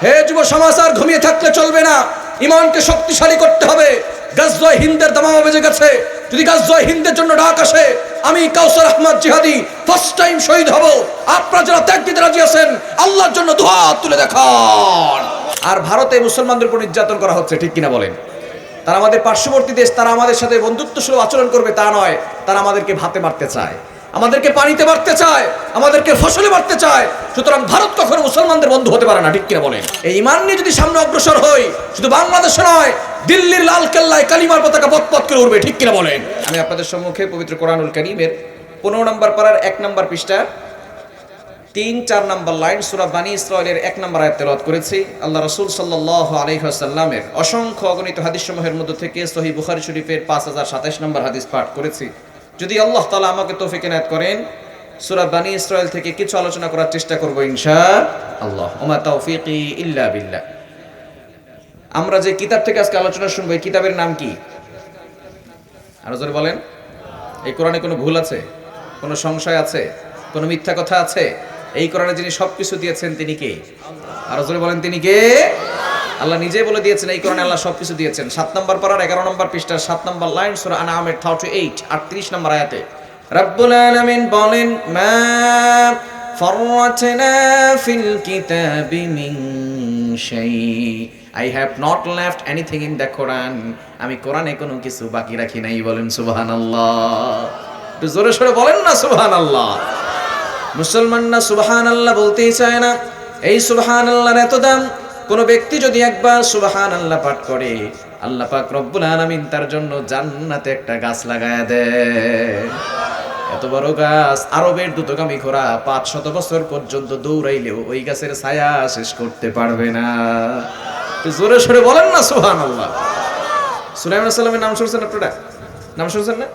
হে যুব সমাজ, আর ঘুমিয়ে থাকলে চলবে না, ইমানকে শক্তিশালী করতে হবে। গাজওয়ায়ে হিন্দের দামামা বেজে গেছে। যদি গাজওয়ায়ে হিন্দের জন্য ডাক আসে, আমি কাউসার আহমদ জিহাদি ফার্স্ট টাইম শহীদ হব। আপনারা যারা ত্যাগ দিতে রাজি আছেন, আল্লাহর জন্য দুহাত তুলে দেখান। আর ভারতে মুসলমানদের উপর নির্যাতন করা হচ্ছে, ঠিক কিনা বলেন? তারা আমাদের পার্শ্ববর্তী দেশ, তারা আমাদের সাথে বন্ধুত্বসুলভ আচরণ করবে তা নয়, তারা আমাদেরকে ভাতে মারতে চায়, আমাদেরকে পানিতে মারতে চায়, আমাদেরকে ফসলে মারতে চায়। সুতরাং ভারত কখনো মুসলমানদের বন্ধু হতে পারে না, ঠিক কিনা বলেন? এই ঈমান নিয়ে যদি সামনে অগ্রসর হই, শুধু বাংলাদেশে নয়, দিল্লির লাল কেল্লায় কালিমার পতাকা পথ করে উঠবে, ঠিক কিনা বলেন? আমি আপনাদের সম্মুখে পবিত্র কোরআনুল কারীমের 15 নম্বর পারার 1 নম্বর পৃষ্ঠা 3-4 নম্বর লাইন সূরা বানী ইসরাঈলের 1 নম্বর আয়াত তেলাওয়াত করেছি। আল্লাহ রাসূল সাল্লাল্লাহু আলাইহি ওয়াসাল্লামের অসংখ্য অগণিত হাদিসসমূহের মধ্য থেকে সহিহ বুখারী শরীফের 5027 নম্বর হাদিস পাঠ করেছি। যদি আল্লাহ তাআলা আমাকে তৌফিক এনায়েত করেন, সূরা বানী ইসরাঈল থেকে কিছু আলোচনা করার চেষ্টা করব ইনশাআল্লাহ। ওমা তাওফীকি ইল্লা বিল্লাহ। আমরা যে কিতাব থেকে আজকে আলোচনা শুনবো, এই কিতাবের নাম কি? আরো জোরে বলেন। এই কোরআনে কোনো ভুল আছে? কোনো সংশয় আছে? কোনো মিথ্যা কথা আছে? এই কোরআনে যিনি সবকিছু দিয়েছেন তিনি কে? আরো জোরে বলেন, তিনি কে? আল্লাহ নিজেই বলে দিয়েছেন, এই কোরআনে আল্লাহ সবকিছু দিয়েছেন। 7 নম্বর পারার 11 নম্বর পৃষ্ঠার 7 নম্বর লাইন সূরা আনআমের 38 নম্বর আয়াতে রব্বুল আলামিন বলেন, মা ফাররাতনা ফিল কিতাবি মিন শাই, I have not left anything in the Quran. আমি কোরআনে কোনো কিছু বাকি রাখি নাই। বলেন সুবহানাল্লাহ। একটু জোরে সোরে বলেন না সুবহানাল্লাহ। মুসলমান না সুবহানাল্লাহ বলতেই চায় না। এই সুবহানাল্লাহর এত দাম, কোন ব্যক্তি যদি একবার সুবহানাল্লাহ পাঠ করে, আল্লাহ পাক রব্বুল আলামিন তার জন্য জান্নাতে একটা গাছ লাগায়া দেয়। এত বড় গাছ, আরবের দ্রুতগামী ঘোড়া 500 বছর পর্যন্ত দৌড়াইলেও ওই গাছের ছায়া শেষ করতে পারবে না। জোরে সরে বলেন না সুবহানাল্লাহ। সুলাইমান আলাইহিস সালামের নাম শুনছেন আপনারা? নাম শুনছেন না?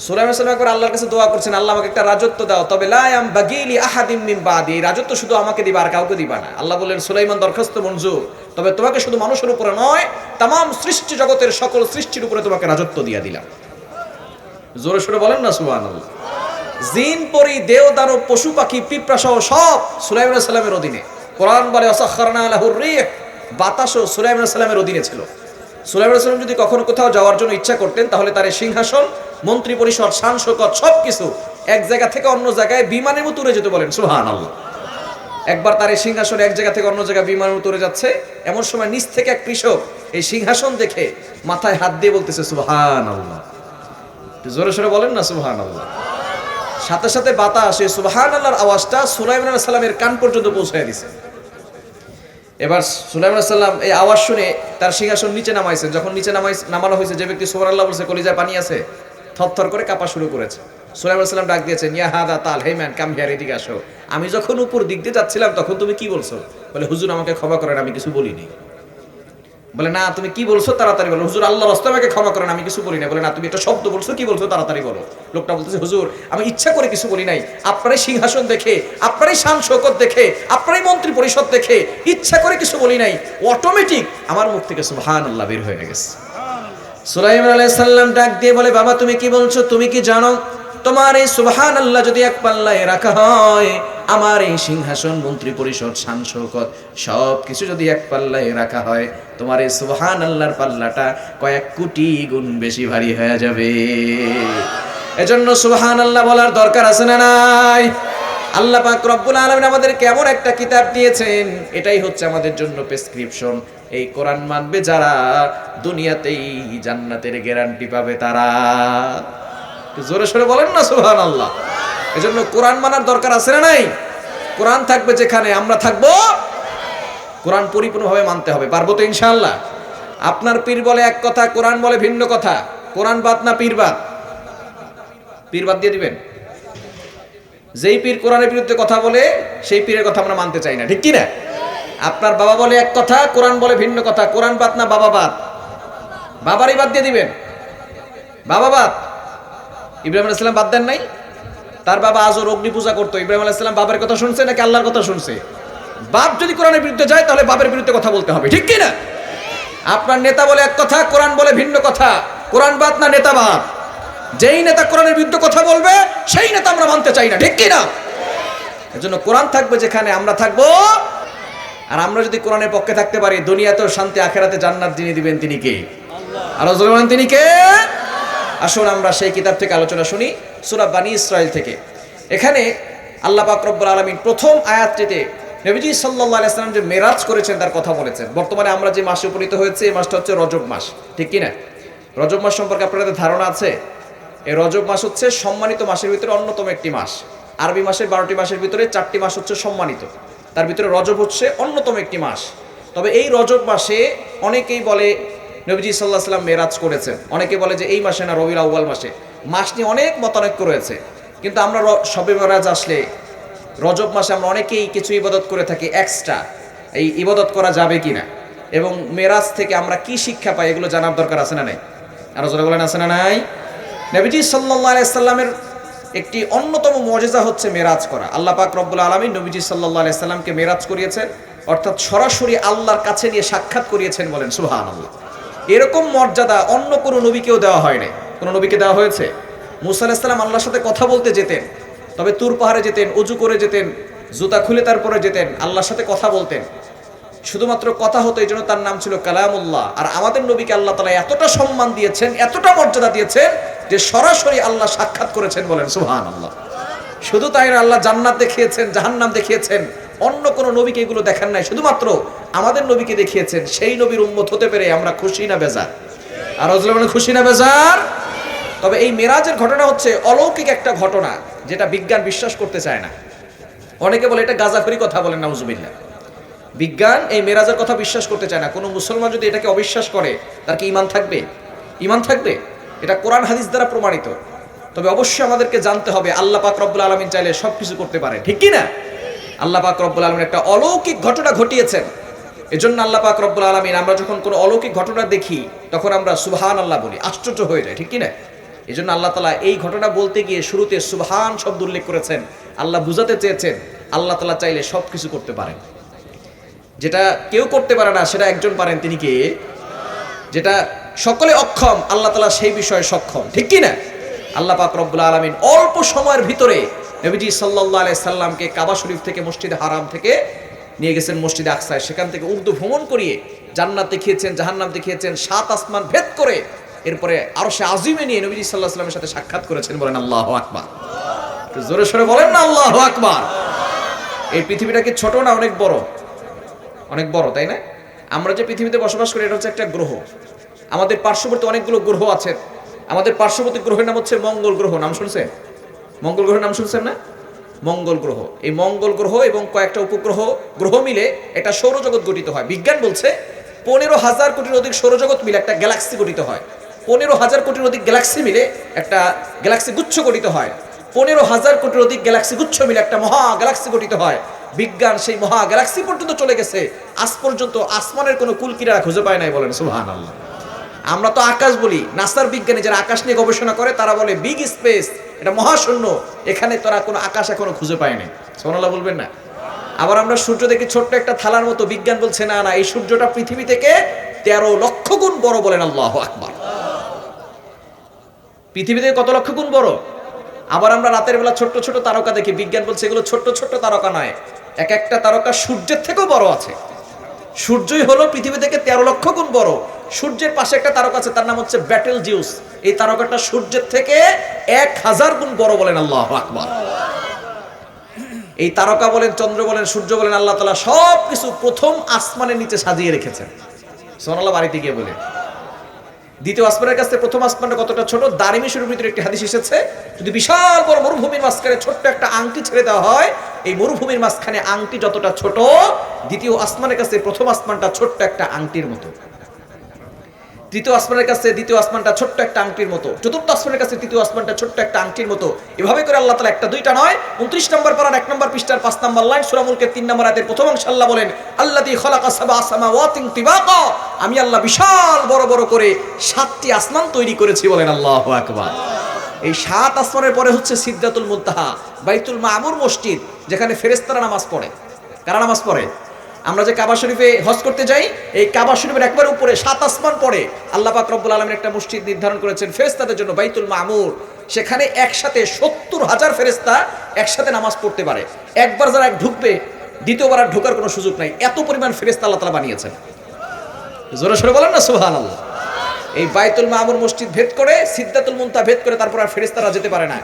সুলাইমান আলাইহিস সালাম একবার আল্লাহর কাছে দোয়া করছেন, আল্লাহ আমাকে একটা রাজত্ব দাও, তবে লা ইয়ামবাগি লি আহাদিম মিন বাদি, রাজত্ব শুধু আমাকে দিবা আর কাউকে দিবা না। আল্লাহ বললেন, সুলাইমান দরখাস্ত মঞ্জুর, তবে তোমাকে শুধু মানুষের উপরে নয়, তামাম সৃষ্টি জগতের সকল সৃষ্টির উপরে তোমাকে রাজত্ব দিয়া দিলাম। জোরে সরে বলেন না সুবহানাল্লাহ। জিন, পরি, দেও, দানব, পশু পাখি, পিঁপড়া সহ সব সুলাইমান আলাইহিস সালামের অধীনে। কোরআন বলে ওয়াসাখখারনা লাহুর রিহ, বাতাসও সুলাইমান আলাইহিস সালামের অধীনে ছিল। সুলাইমান আলাইহিস সালাম যদি কখনো কোথাও যাওয়ার জন্য ইচ্ছা করতেন, তাহলে তার সিংহাসন, মন্ত্রী পরিষদ, শান শৌকত সবকিছু এক জায়গা থেকে অন্য জায়গায় বিমানের মতো উড়ে যেত। বলেন সুবহানাল্লাহ। একবার তার এই সিংহাসন এক জায়গা থেকে অন্য জায়গায় বিমানের মতো উড়ে যাচ্ছে, এমন সময় নিচ থেকে এক কৃষক এই সিংহাসন দেখে মাথায় হাত দিয়ে বলতেছে সুবহানাল্লাহ। জোরে সোরে বলেন না সুবহানাল্লাহ। সাথে সাথে বাতাস এই সুবহানাল্লাহর আওয়াজটা সুলাইমান আলাইহিস সালামের কান পর্যন্ত পৌঁছায় দিয়েছে। এবার সুলাইমান আলাইহিস সালাম এই আওয়াজ শুনে তার সিংহাসন নিচে নামাইছেন। যখন নিচে নামানো হয়েছে, যে ব্যক্তি সুবহানাল্লাহ বলছে কলিজায় পানি আছে, থরথর করে কাঁপা শুরু করেছে। সুলাইমান আলাইহিস সালাম ডাক দিয়েছেন, ইয়া হাদা তাল, হে ম্যান কাম হিয়ার, এদিকে আসো। আমি যখন উপর দিক দিয়ে যাচ্ছিলাম তখন তুমি কি বলছো? বলে, হুজুর আমাকে ক্ষমা করেন, আমি কিছু বলিনি। বলে, না তুমি কি বলছো তাড়াতাড়ি বলো। হুজুর আল্লাহর রাস্তায় আমাকে ক্ষমা করেন, আমি কিছু বলি না। বলে, না তুমি একটা শব্দ বলছো, কি বলছো তাড়াতাড়ি বলো। লোকটা বলতেছে, হুজুর আমি ইচ্ছা করে কিছু বলি নাই, আপনারই সিংহাসন দেখে, আপনারই শান শৌকত দেখে, আপনারই মন্ত্রী পরিষদ দেখে ইচ্ছা করে কিছু বলি নাই, অটোমেটিক আমার মুখ থেকে সুবহানাল্লাহ বের হয়ে গেছে। সুলাইমান আলাইহিস সালাম ডাক দিয়ে বলে, বাবা তুমি কি বলছো? তুমি কি জানো তোমার এই সুবহানাল্লাহ যদি এক পাল্লায় রাখা হয়, আমার এই সিংহাসন, মন্ত্রী পরিষদ, শান শৌকত সব কিছু যদি এক পাল্লায় রাখা হয়, তোমার এই সুবহানাল্লাহর পাল্লাটা কয়েক কোটি গুণ বেশি ভারী হয়ে যাবে। এজন্য সুবহানাল্লাহ বলার দরকার আছে না নাই? আল্লাহ পাক রব্বুল আলামিন আমাদেরকে এমন একটা কিতাব দিয়েছেন, এটাই হচ্ছে আমাদের জন্য প্রেসক্রিপশন। এই কোরআন মানবে যারা, দুনিয়াতেই জান্নাতের গ্যারান্টি পাবে তারা। জোরে সোরে বলেন না সুবহানাল্লাহ। এজন্য কোরআন মানার দরকার আছে না নাই? কোরআন থাকবে যেখানে, আমরা থাকবো। কোরআন পরিপূর্ণভাবে মানতে হবে। পারবো তো ইনশাআল্লাহ? আপনার পীর বলে এক কথা, কোরআন বলে ভিন্ন কথা। কোরআন বাদ না পীর বাদ? পীর বাদ দিয়ে দিবেন। যেই পীর কোরআনের বিরুদ্ধে কথা বলে, সেই পীরের কথা আমরা মানতে চাই না, ঠিক কি না? আপনার বাবা বলে এক কথা, কোরআন বলে ভিন্ন কথা। কোরআন বাদ না বাবা বাদ? বাবারই বাদ দিয়ে দিবেন। বাবা বাদ। ইব্রাহিম আলাইহিস সালাম বাদ দেন নাই? তার বাবা আজও অগ্নি পূজা করতো। ইব্রাহিম আলাইহিস সালাম বাবার কথা শুনছে নাকি আল্লাহর কথা শুনছে? বাপ যদি কোরআনের বিরুদ্ধে যায়, তাহলে বাবার বিরুদ্ধে কথা বলতে হবে, ঠিক কি না? আপনার নেতা বলে এক কথা, কোরআন বলে ভিন্ন কথা। কোরআন বাদ না নেতা বাদ? যেই নেতা কোরআনের বিরুদ্ধে কথা বলবে, সেই নেতা আমরা মানতে চাই না, ঠিক কি না? এজন্য কোরআন থাকবে যেখানে, আমরা থাকবো আর আমরা যদি কোরআনের পক্ষে থাকতে পারি, দুনিয়াতেও শান্তি, আখেরাতে জান্নাত যিনি দিবেন তিনি কে? আরো জোরে বলেন তিনি কে? আসুন আমরা সেই কিতাব থেকে আলোচনা শুনি, সূরা বানী ইসরাইল থেকে। এখানে আল্লাহ পাক রব্বুল আলামিন প্রথম আয়াতটিতে নবীজি সাল্লাল্লাহু আলাইহি ওয়াসাল্লাম যে মেরাজ করেছেন তার কথা বলেছেন। বর্তমানে আমরা যে মাসে উপনীত হয়েছে এই মাসটা হচ্ছে রজব মাস, ঠিক কি না? রজব মাস সম্পর্কে আপনাদের ধারণা আছে? এই রজব মাস হচ্ছে সম্মানিত মাসের ভিতরে অন্যতম একটি মাস। আরবি মাসের 12টি মাসের ভিতরে 4টি মাস হচ্ছে সম্মানিত, তার ভিতরে রজব হচ্ছে অন্যতম একটি মাস। তবে এই রজব মাসে অনেকেই বলে নবীজি সাল্লাল্লাহু আলাইহি ওয়াসাল্লাম মেরাজ করেছেন, অনেকে বলে যে এই মাসে না রবিউল আউয়াল মাসে। মাস নিয়ে অনেক মতানৈক্য রয়েছে, কিন্তু আমরা শবে মেরাজ আসলে রজব মাসে আমরা অনেকেই কিছু ইবাদত করে থাকি এক্সট্রা। এই ইবাদত করা যাবে কিনা এবং মেরাজ থেকে আমরা কি শিক্ষা পাই এগুলো জানার দরকার আছে না নাই? আরো জোরে বলেন আছে না নাই? নবীজি সাল্লাল্লাহু আলাইহি সাল্লামের একটি অন্যতম মুজিজা হচ্ছে মেরাজ করা। আল্লাহ পাক রব্বুল আলামিন নবীজি সাল্লাল্লাহু আলাইহি সাল্লামকে মেরাজ করিয়েছেন, অর্থাৎ সরাসরি আল্লাহর কাছে নিয়ে সাক্ষাৎ করিয়েছেন। বলেন সুবহানাল্লাহ। এরকম মর্যাদা অন্য কোনো নবীকেও দেওয়া হয় নাই। কোনো নবীকে দেওয়া হয়েছে? মুসা আলাইহিস সালাম আল্লাহর সাথে কথা বলতে যেতেন, তবে তুর পাহাড়ে যেতেন, অজু করে যেতেন, জুতা খুলে তারপরে যেতেন, আল্লাহর সাথে কথা বলতেন। শুধুমাত্র কথা হতো, এই জন্য তার নাম ছিল কালামুল্লাহ। আর আমাদের নবীকে আল্লাহ তাআলা এতটা সম্মান দিয়েছেন, এতটা মর্যাদা দিয়েছেন যে সরাসরি আল্লাহ সাক্ষাৎ করেছেন। বলেন সুবহানাল্লাহ। শুধু তাই না, আল্লাহ জান্নাত দেখিয়েছেন, জাহান্নাম দেখিয়েছেন। অন্য কোনো নবীকে এগুলো দেখান নাই, শুধুমাত্র আমাদের নবীকে দেখিয়েছেন। সেই নবীর উম্মত হতে পেরে আমরা খুশি না বেজার? আর খুশি না বেজার? তবে এই মেরাজের ঘটনা হচ্ছে অলৌকিক একটা ঘটনা, যেটা বিজ্ঞান বিশ্বাস করতে চায় না। অনেকে বলে এটা গাঁজাখুরি কথা, বলেন নাউজুবিল্লাহ। বিজ্ঞান এই মেরাজের কথা বিশ্বাস করতে চায় না। কোনো মুসলমান যদি এটাকে অবিশ্বাস করে তার কি ঈমান থাকবে? ঈমান থাকবে? এটা কোরআন হাদিস দ্বারা প্রমাণিত। তবে অবশ্যই আমাদেরকে জানতে হবে আল্লাহ পাক রব্বুল আলামিন চাইলে সবকিছু করতে পারে, ঠিক কি না? আল্লাহ পাক রব্বুল আলামিন একটা অলৌকিক ঘটনা ঘটিয়েছেন। এজন্য আল্লাহ পাক রব্বুল আলামিন, আমরা যখন কোনো অলৌকিক ঘটনা দেখি তখন আমরা সুবহানাল্লাহ বলি, আশ্চর্য হয়ে যায়, ঠিক কি না? এজন্য আল্লাহ তাআলা এই ঘটনা বলতে গিয়ে শুরুতে সুবহান শব্দ উল্লেখ করেছেন। আল্লাহ বুঝাতে চেয়েছেন আল্লাহ তাআলা চাইলে সবকিছু করতে পারেন। যেটা কেউ করতে পারে না সেটা একজন পারেন, তিনি কে? যেটা সকলে অক্ষম আল্লাহ তাআলা সেই বিষয়ে সক্ষম, ঠিক কি না? আল্লাহ পাক রব্বুল আলামিন অল্প সময়ের ভিতরে নবীজি সাল্লাল্লাহু আলাইহি সাল্লামকে কাবা শরীফ থেকে, মসজিদে হারাম থেকে নিয়ে গেছেন মসজিদে আকসায়। সেখান থেকে উর্দু ভ্রমণ করিয়ে জান্নাত দেখিয়েছেন, জাহান্নাম দেখিয়েছেন, 7 আসমান ভেদ করে এরপরে আরশে আজিমে নিয়ে নবীজি সাল্লাল্লাহু আলাইহি সাল্লামের সাথে সাক্ষাৎ করেছেন। বলেন আল্লাহু আকবার। একটু জোরে সোরে বলেন না আল্লাহু আকবার। এই পৃথিবীটা কি ছোট না অনেক বড়? অনেক বড়, তাই না? আমরা যে পৃথিবীতে বসবাস করি এটা হচ্ছে একটা গ্রহ। আমাদের পার্শ্ববর্তী অনেকগুলো গ্রহ আছে। আমাদের পার্শ্ববর্তী গ্রহের নাম হচ্ছে মঙ্গল গ্রহ। নাম শুনছেন? মঙ্গল গ্রহের নাম শুনছেন না? মঙ্গল গ্রহ। এই মঙ্গল গ্রহ এবং কয়েকটা উপগ্রহ গ্রহ মিলে একটা সৌরজগৎ গঠিত হয়। বিজ্ঞান বলছে 15,000 কোটির অধিক সৌরজগৎ মিলে একটা গ্যালাক্সি গঠিত হয়। 15,000 কোটির অধিক গ্যালাক্সি মিলে একটা গ্যালাক্সি গুচ্ছ গঠিত হয়। 15,000 কোটির অধিক গ্যালাক্সি গুচ্ছ মিলে একটা মহা গ্যালাক্সি গঠিত হয়। বিজ্ঞান সেই মহা গ্যালাক্সি পর্যন্ত চলে গেছে, আজ পর্যন্ত আসমানের কোনো কুলকিনারা খুঁজে পায় নাই। বলেন সুবহানাল্লাহ। আমরা তো আকাশ বলি, নাসার বিজ্ঞানী যারা আকাশ নিয়ে গবেষণা করে তারা বলে বিগ স্পেস, এটা মহাশূন্য, এখানে তারা কোনো আকাশ এখনো খুঁজে পায়নি। সুবহানাল্লাহ বলবেন না? আবার আমরা সূর্য দেখি ছোট্ট একটা থালার মতো, বিজ্ঞান বলছে না না, এই সূর্যটা পৃথিবী থেকে 13 লক্ষ গুণ বড়। বলেন আল্লাহু আকবার। পৃথিবী থেকে কত লক্ষ গুণ বড়? আবার আমরা রাতের বেলা ছোট্ট ছোট তারকা দেখি, বিজ্ঞান বলছে এগুলো ছোট্ট ছোট্ট তারকা নয়, এক একটা তারকা সূর্যের থেকেও বড় আছে। সূর্যই হলো পৃথিবী থেকে 13 লক্ষ গুণ বড়। সূর্যের পাশে একটা তারকা আছে, তার নাম হচ্ছে ব্যাটেল জিউস। এই তারকাটা সূর্যের থেকে 1000 গুণ বড়। বলেন আল্লাহু আকবার। এই তারকা বলেন, চন্দ্র বলেন, সূর্য বলেন, আল্লাহ তাআলা সবকিছু প্রথম আসমানের নিচে সাজিয়ে রেখেছেন। সুবহানাল্লাহ। বাড়িতে গিয়ে বলে দ্বিতীয় আসমানের কাছে প্রথম আসমানটা কতটা ছোট? দারিমি শরীফের ভিতরে একটি হাদিস এসেছে, যদি বিশাল বড় মরুভূমির মাঝখানে ছোট্ট একটা আংটি ছেড়ে দেওয়া হয়, এই মরুভূমির মাঝখানে আংটি যতটা ছোট, দ্বিতীয় আসমানের কাছে প্রথম আসমানটা ছোট্ট একটা আংটির মতো। তৃতীয় আসমানের কাছে দ্বিতীয় আসমানটা ছোট্ট একটা আংটির মতো। চতুর্থ আসমানের কাছে তৃতীয় আসমানটা ছোট্ট একটা আংটির মতো। এভাবে করে আল্লাহ তাআলা একটা দুইটা নয়, 29 নম্বর পারার 1 নম্বর পৃষ্ঠার 5 নম্বর লাইন সূরা মুলকের 3 নম্বর আয়াতের প্রথম অংশে আল্লাহ বলেন, আল্লাযী খালাকা সাবআ সামাওয়াতিন তিবাকা, আমি আল্লাহ বিশাল বড় বড় করে 7টি আসমান তৈরি করেছি। বলেন আল্লাহু আকবার। এই 7 আসমানের পরে হচ্ছে সিদরাতুল মুনতাহা, বাইতুল মামুর মসজিদ, যেখানে ফেরেশতারা নামাজ পড়ে। কারা নামাজ পড়ে? আমরা যে কাবা শরীফে হজ করতে যাই, এই কাবা শরীফের একবার উপরে 7 আসমান পড়ে আল্লাহ পাক রব্বুল আলামিন একটা মসজিদ নির্ধারণ করেছেন ফেরেশতাদের জন্য, বাইতুল মামুর। সেখানে একসাথে 70,000 ফেরেশতা একসাথে নামাজ পড়তে পারে। একবার যারা ঢুকবে দ্বিতীয়বার আর ঢোকার কোনো সুযোগ নাই, এত পরিমাণ ফেরেশতা আল্লাহ তাআলা বানিয়েছেন। জোরে সোরে বলেন না সুবহানাল্লাহ। এই বাইতুল মামুর মসজিদ ভেদ করে, সিদরাতুল মুনতাহা ভেদ করে তারপর আর ফেরেশতারা যেতে পারে না,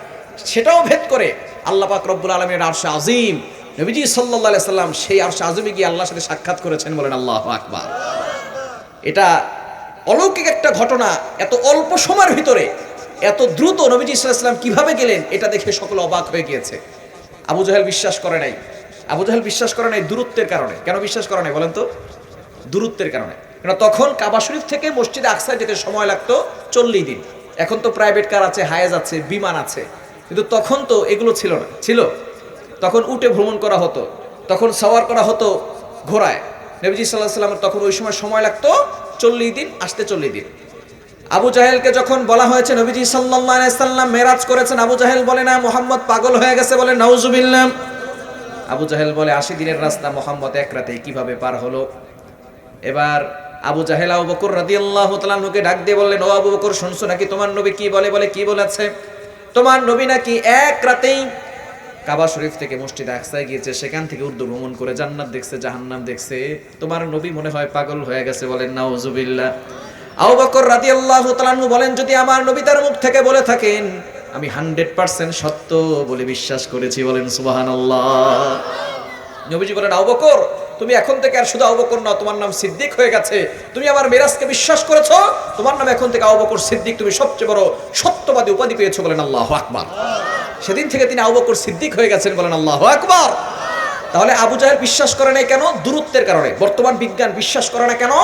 সেটাও ভেদ করে আল্লাহ পাক রব্বুল আলামিনের আরশে আজিম, নবীজি সাল্লাল্লাহু আলাইহি সাল্লাম সেই আরশে আজিমে গিয়ে আল্লাহর সাথে সাক্ষাৎ করেছেন। বলেন আল্লাহু আকবার। এটা অলৌকিক একটা ঘটনা। এত অল্প সময়ের ভিতরে এত দ্রুত নবীজি সাল্লাল্লাহু আলাইহি সাল্লাম কিভাবে গেলেন, এটা দেখে সকলে অবাক হয়ে গিয়েছে। আবু জাহেল বিশ্বাস করে নাই। আবু জাহেল বিশ্বাস করে নাই দূরত্বের কারণে। কেন বিশ্বাস করে নাই বলেন তো? দূরত্বের কারণে। কারণ তখন কাবা শরীফ থেকে মসজিদে আকসায় যেতে সময় লাগতো 40 দিন। এখন তো প্রাইভেট কার আছে, হায়াজ আছে, বিমান আছে, কিন্তু তখন তো এগুলো ছিল না। ছিল তখন উটে ভ্রমণ করা হতো, তখন সাওয়ার করা হতো ঘোড়ায়। নবীজি সাল্লাল্লাহু আলাইহি সাল্লামের তখন ওই সময় সময় লাগতো 40 দিন, আসতে 40 দিন। আবু জাহেলকে যখন বলা হয়েছে নবীজি সাল্লাল্লাহু আলাইহি সাল্লাম মেরাজ করেছেন, আবু জাহেল বলে না মুহাম্মদ পাগল হয়ে গেছে, বলে নাউজুবিল্লাহ। আবু জাহেল বলে 80 দিনের রাস্তা মুহাম্মদ এক রাতে কিভাবে পার হলো? এবার আবু জাহেল আবু বকর রাদিয়াল্লাহু তাআলা আনহুকে ডাক দিয়ে বললেন, ও আবু বকর, শুনছো নাকি তোমার নবী কি বলে? বলে কি বলেছে? তোমার নবী নাকি এক রাতেই কাবা শরীফ থেকে মসজিদে আকসায় গিয়েছে, সেখান থেকে উর্দু ভ্রমণ করে জান্নাত দেখছে, জাহান্নাম দেখছে। তোমার নবী মনে হয় পাগল হয়ে গেছে। বলেন নাউজুবিল্লাহ। আবু বকর রাদিয়াল্লাহু তাআলা আনহু বলেন, যদি আমার নবী তার মুখ থেকে বলে থাকেন আমি 100% সত্য বলে বিশ্বাস করেছি। বলেন সুবহানাল্লাহ। নবীজি বলেন, আবু বকর তুমি এখন থেকে আর শুধু আবু বকর নও, তোমার নাম সিদ্দিক হয়ে গেছে। তুমি আমার মিরাজকে বিশ্বাস করেছো, তোমার নাম এখন থেকে আবু বকর সিদ্দিক, তুমি সবচেয়ে বড় সত্যবাদী উপাধি পেয়েছো। বলেন আল্লাহু আকবার। সেদিন থেকে তিনি আবু বকর সিদ্দিক হয়ে গেছেন। বলেন আল্লাহু আকবার। তাহলে আবু জাহেল বিশ্বাস করে নাই কেন? দূরত্বের কারণে। বর্তমান বিজ্ঞান বিশ্বাস করে না কেন?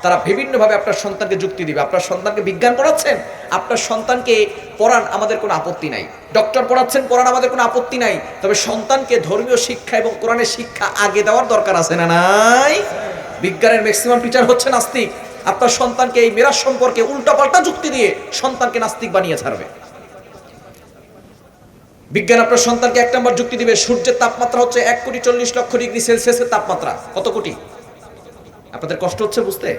তারা বিভিন্নভাবে আপনার সন্তানকে যুক্তি দিবে। আপনার সন্তানকে বিজ্ঞান পড়াচ্ছেন, আপনার সন্তানকে পড়ান, আমাদের কোনো আপত্তি নাই। ডক্টর পড়াচ্ছেন, পড়ান, আমাদের কোনো আপত্তি নাই। তবে সন্তানকে ধর্মীয় শিক্ষা এবং কোরআনের শিক্ষা আগে দেওয়ার দরকার আছে না নাই? বিজ্ঞানের ম্যাক্সিমাম টিচার হচ্ছে নাস্তিক। আপনার সন্তানকে এই মিরাজ সম্পর্কে উল্টাপাল্টা যুক্তি দিয়ে সন্তানকে নাস্তিক বানিয়ে ছাড়বে। বিজ্ঞান আপনার সন্তানকে 1 নম্বর যুক্তি দিবে, সূর্যের তাপমাত্রা হচ্ছে 1,40,00,000 ডিগ্রি সেলসিয়াসের তাপমাত্রা। কত কোটি? আপনাদের কষ্ট হচ্ছে বুঝতে?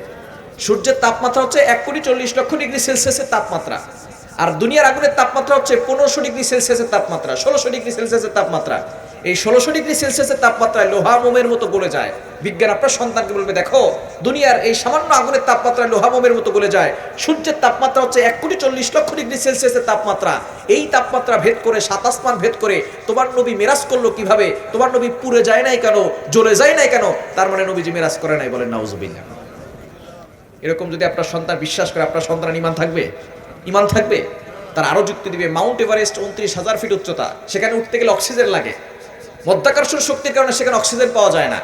সূর্যের তাপমাত্রা হচ্ছে 1,40,00,000 ডিগ্রি সেলসিয়াসের তাপমাত্রা, আর দুনিয়ার আগুনের তাপমাত্রা হচ্ছে 1500 ডিগ্রি সেলসিয়াসের তাপমাত্রা, 1600 ডিগ্রি সেলসিয়াসের তাপমাত্রা। এই 1600 ডিগ্রি সেলসিয়াসের তাপমাত্রায় লোহা মোমের মতো গলে যায়। বিজ্ঞান আপনার সন্তানকে বলবে, দেখো দুনিয়ার এই সামান্য আগুনের তাপমাত্রায় লোহা মোমের মতো গলে যায়। সূর্যের তাপমাত্রা হচ্ছে 1,40,00,000 ডিগ্রি সেলসিয়াসের তাপমাত্রা। এই তাপমাত্রা ভেদ করে, 7 আসমান ভেদ করে তোমার নবী মিরাজ করলো কিভাবে? তোমার নবী পুড়ে যায় নাই কেন? জ্বলে যায় নাই কেন? তার মানে নবীজি মিরাজ করে নাই। বলেন নাউজুবিল্লাহ। এরকম যদি আপনার সন্তান বিশ্বাস করে, আপনার সন্তান ঈমান থাকবে? ঈমান থাকবে। তার আরো যুক্তি দিবে, মাউন্ট এভারেস্ট 29,000 ফিট উচ্চতা, সেখানে উঠতে গেলে অক্সিজেন লাগে। মধ্যাকর্ষণ শক্তির কারণে সেখানে অক্সিজেন পাওয়া যায় না।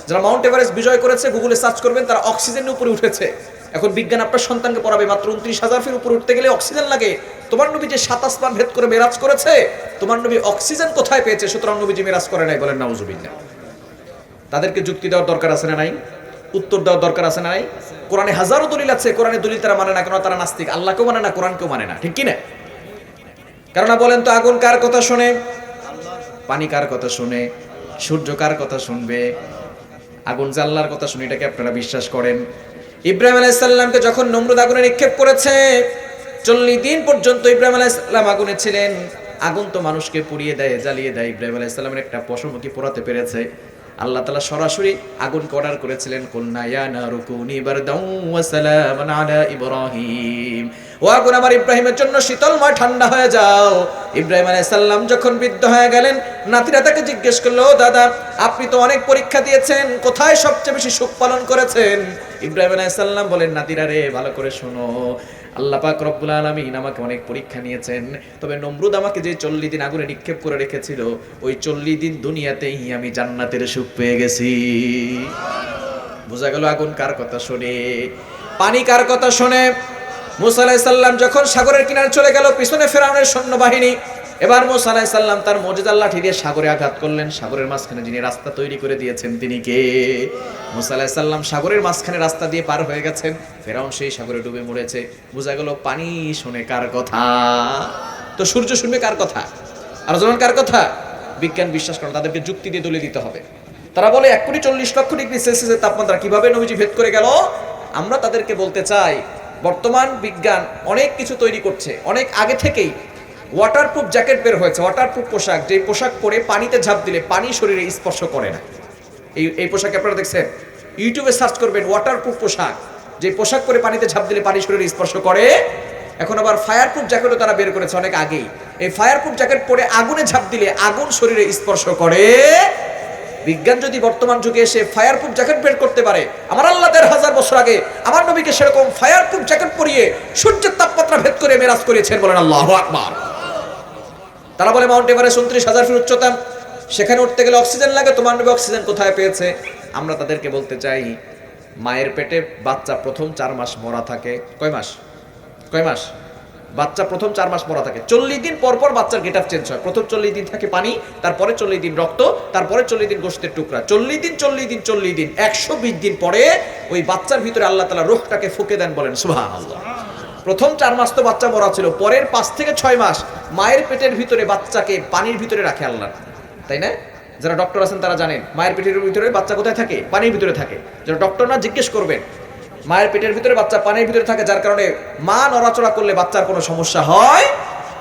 যারা মাউন্ট এভারেস্ট বিজয় করেছে গুগলে সার্চ করবেন, তারা অক্সিজেনের উপরে উঠেছে। এখন বিজ্ঞান আপনার সন্তানকে পড়াবে মাত্র 29,000 ফিট উপরে উঠতে গেলে অক্সিজেন লাগে। তোমার নবী যে 7 আসমান ভেদ করে মেরাজ করেছে, তোমার নবী অক্সিজেন কোথায় পেয়েছে? সুতরাং নবীজি মেরাজ করে নাই। বলেন নাউজুবিল্লাহ। তাদেরকে যুক্তি দেওয়ার দরকার আছে না নাই? উত্তর দেওয়ার দরকার আছে না নাই? কোরআনে হাজারো দলিল আছে, কোরআনের দলিল তারা মানে না কেন? তারা নাস্তিক, আল্লাহকেও মানে না, কোরআনকেও মানে না, ঠিক কি না? কেননা বলেন তো, আগুন কার কথা শুনে? পানি কার কথা শুনে? সূর্য কার কথা শুনবে? আগুন যে আল্লাহর কথা শুনে, এটাকে আপনারা বিশ্বাস করেন? ইব্রাহিম আলাইহিস সালামকে যখন নমরুদ আগুনে নিক্ষেপ করেছে, 40 দিন পর্যন্ত ইব্রাহিম আলাইহিস সালাম আগুনে ছিলেন। আগুন তো মানুষকে পুড়িয়ে দেয়, জ্বালিয়ে দেয়। ইব্রাহিম আলাইহিস সালামের একটা পশমকে পোড়াতে পেরেছে। আল্লাহ তাআলা সরাসরি আগুনকে অর্ডার করেছিলেন, কুলনা ইয়া নারু কুনি বারদাও ওয়া সালামান আলা ইব্রাহিম। ও আগুন আমার ইব্রাহিমের জন্য শীতলময় ঠান্ডা হয়ে যাও। ইব্রাহিম আলাইহিস সালাম যখন বৃদ্ধ হয়ে গেলেন, নাতিরা তাকে জিজ্ঞেস করলো, দাদা আপনি তো অনেক পরীক্ষা দিয়েছেন, কোথায় সবচেয়ে বেশি সুখ পালন করেছেন? ইব্রাহিম আলাইহিস সালাম বলেন, নাতিরা রে ভালো করে শোনো, আল্লাহ পাক রব্বুল আলামিন আমাকে অনেক পরীক্ষা নিয়েছেন। তবে নমরুদ আমাকে যে 40 দিন আগুনে নিক্ষেপ করে রেখেছিল, ওই 40 দিন দুনিয়াতেই আমি জান্নাতের সুখ পেয়ে গেছি। বোঝা গেল আগুন কার কথা শোনে, পানি কার কথা শোনে। মুসা আলাইহিস সালাম যখন সাগরের কিনারে চলে গেল, পিছনে ফেরাউনের সৈন্যবাহিনী। এবার মুসা আলাইহিস সালাম তার মুজিজার লাঠি দিয়ে সাগরে আঘাত করলেন। সাগরের মাঝখানে যিনি রাস্তা তৈরি করে দিয়েছেন তিনি কে? মুসা আলাইহিস সালাম সাগরের মাঝখানে রাস্তা দিয়ে পার হয়ে গেছেন। ফেরাউন সেই সাগরে ডুবে মরেছে। বোঝা গেল পানি শুনে কার কথা? তো সূর্য শুনবে কার কথা? আর জন কার কথা? বিজ্ঞান বিশ্বাস করে, তাদেরকে যুক্তি দিয়ে দলিল দিতে হবে। তারা বলে 1,40,00,000 ডিগ্রি সেলসিয়াসের তাপমাত্রা কিভাবে নবীজি ভেদ করে গেল? আমরা তাদেরকে বলতে চাই, বর্তমান বিজ্ঞান অনেক কিছু তৈরি করছে। অনেক আগে থেকেই ওয়াটারপ্রুফ জ্যাকেট বের হয়েছে, ওয়াটারপ্রুফ পোশাক, যে পোশাক পরে পানিতে ঝাঁপ দিলে পানি শরীরে স্পর্শ করে না। এই পোশাক আপনারা দেখছেন, ইউটিউবে সার্চ করবেন ওয়াটারপ্রুফ পোশাক, যে পোশাক পরে পানিতে ঝাঁপ দিলে পানি শরীরে স্পর্শ করে। এখন আবার ফায়ারপ্রুফ জ্যাকেটও তারা বের করেছে অনেক আগেই। এই ফায়ারপ্রুফ জ্যাকেট পরে আগুনে ঝাঁপ দিলে আগুন শরীরে স্পর্শ করে। বিজ্ঞান যদি বর্তমান যুগে এসে ফায়ারপ্রুফ জ্যাকেট বের করতে পারে, আমার আল্লাহ ১,৫০০ বছর আগে আমার নবীকে সেরকম ফায়ারপ্রুফ জ্যাকেট পরিয়ে সূর্যের তাপমাত্রা ভেদ করে মেরাজ করেছেন, বলেন আল্লাহু আকবার। তারা বলে মাউন্ট এভারেস্ট ২৯,০০০ ফিট উচ্চতা, সেখানে উঠতে গেলে অক্সিজেন লাগে, তোমার নবী অক্সিজেন কোথায় পেয়েছে? আমরা তাদেরকে বলতে চাই, মায়ের পেটে বাচ্চা প্রথম ৪ মাস মরা থাকে। কয় মাস? বাচ্চা প্রথম ৪ মাস মরা থাকে। ৪০ দিন পর পর বাচ্চার গেটআপ চেঞ্জ হয়। প্রথম ৪০ দিন থাকে পানি, তারপরে ৪০ দিন রক্ত, তারপরে ৪০ দিন গোশতের টুকরা। ৪০ দিন ১২০ দিন পরে ওই বাচ্চার ভিতরে আল্লাহ তাআলা রূহটাকে ফুঁকে দেন, বলেন সুবহানাল্লাহ। প্রথম ৪ মাস তো বাচ্চা মরা ছিল, পরের ৫ থেকে ৬ মাস মায়ের পেটের ভিতরে বাচ্চাকে পানির ভিতরে রাখে আল্লাহ, তাই না? যারা ডক্টর আছেন তারা জানেন মায়ের পেটের ভিতরে বাচ্চা কোথায় থাকে? পানির ভিতরে থাকে। যারা ডক্টর না জিজ্ঞেস করবেন, মায়ের পেটের ভিতরে বাচ্চা পানির ভিতরে থাকে, যার কারণে মা নড়াচড়া করলে বাচ্চার কোনো সমস্যা হয়।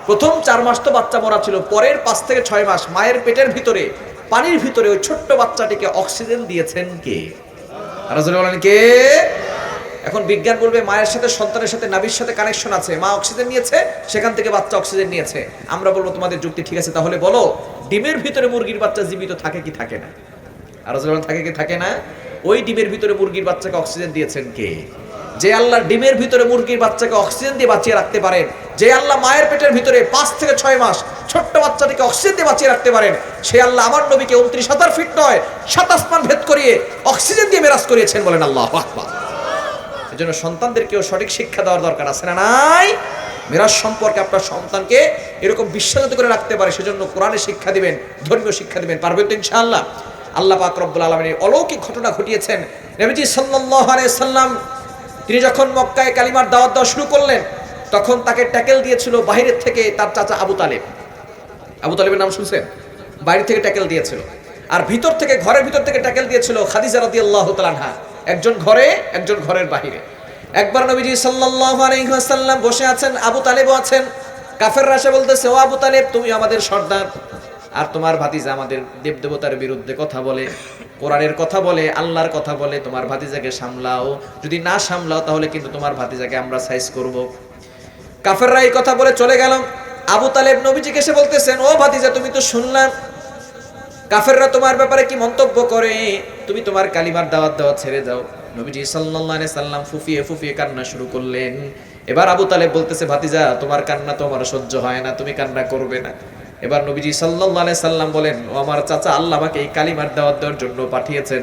প্রথম ৪ মাস তো বাচ্চা মরা ছিল, পরের ৫ থেকে ৬ মাস মায়ের পেটের ভিতরে পানির ভিতরে ওই ছোট্ট বাচ্চাটিকে অক্সিজেন দিয়েছেন কে? আর বলেন কে? এখন বিজ্ঞান বলবে মায়ের সাথে সন্তানের সাথে নাভির সাথে কানেকশন আছে, মা অক্সিজেন নিয়েছে, সেখান থেকে বাচ্চা অক্সিজেন নিয়েছে। আমরা বলবো তোমাদের যুক্তি ঠিক আছে, তাহলে বলো ডিমের ভিতরে মুরগির বাচ্চা জীবিত থাকে কি থাকে না? আর থাকে কি থাকে না? ওই ডিমের ভিতরে মুরগির বাচ্চাকে অক্সিজেন দিয়েছেন কে? যে আল্লাহ ডিমের ভিতরে মুরগির বাচ্চাকে অক্সিজেন দিয়ে বাঁচিয়ে রাখতে পারেন, যে আল্লাহ মায়ের পেটের ভিতরে ৫ থেকে ৬ মাস ছোট্ট বাচ্চাটিকে অক্সিজেন দিয়ে বাঁচিয়ে রাখতে পারেন, সে আল্লাহ আমার নবীকে ২৯,০০০ ফিট নয় ৭ আসমান ভেদ করিয়ে অক্সিজেন দিয়ে মেরাজ করিয়েছেন, বলেন আল্লাহু আকবার। এজন্য সন্তানদেরকেও সঠিক শিক্ষা দেওয়ার দরকার আছে না নাই? মেরাজ সম্পর্কে আপনার সন্তানকে এরকম বিশ্বাস করে রাখতে পারে, সেজন্য কোরআনে শিক্ষা দিবেন, ধর্মীয় শিক্ষা দিবেন, পারবেন তো ইনশাআল্লাহ। আল্লাহ পাক রব্বুল আলামিন অলৌকিক ঘটনা ঘটিয়েছেন। নবীজি সাল্লাল্লাহু আলাইহি সাল্লাম তিনি যখন মক্কায় কালিমার দাওয়াত দেওয়া শুরু করলেন, তখন তাকে ট্যাকেল দিয়েছিল বাইরের থেকে তার চাচা আবু তালেব। আবু তালেবের নাম শুনছেন? বাইরে থেকে ট্যাকেল দিয়েছিল। আর ভিতর থেকে, ঘরের ভিতর থেকে ট্যাকেল দিয়েছিল খাদিজা রাদিয়াল্লাহু তাআলা আনহা। একজন ঘরে, একজন ঘরের বাইরে। একবার নবীজি সাল্লাল্লাহু আলাইহি ওয়াসাল্লাম বসে আছেন, আবু তালেবও আছেন। কাফেররা এসে বলতেছে, ও আবু তালেব, তুমি আমাদের সর্দার, আর তোমার ভাতিজা আমাদের দেবদেবতার বিরুদ্ধে কথা বলে, কোরআনের কথা বলে, আল্লাহর কথা বলে, তোমার ভাতিজাকে সামলাও, যদি না সামলাও তাহলে কিন্তু তোমার ভাতিজাকে আমরা সাইজ করব। কাফেররা এই কথা বলে চলে গেল। আবু তালেব নবীজিকে এসে বলতেছেন, ও ভাতিজা, তুমি তো শুনলাম কাফেররা তোমার ব্যাপারে কি মন্তব্য করে, তুমি তোমার কালিমার দাওয়াত দেওয়া ছেড়ে দাও। নবীজি সাল্লাল্লাহু আলাইহি সাল্লাম ফুফিয়ে ফুফিয়ে কান্না শুরু করলেন। এবার আবু তালেব বলতেছে, ভাতিজা, তোমার কান্না তো আমার সহ্য হয় না, তুমি কান্না করবে না। এবার নবীজি সাল্লাল্লাহু আলাইহি সাল্লাম বলেন, ও আমার চাচা, আল্লাহ আমাকে এই কালিমার দাওয়াত দেওয়ার জন্য পাঠিয়েছেন।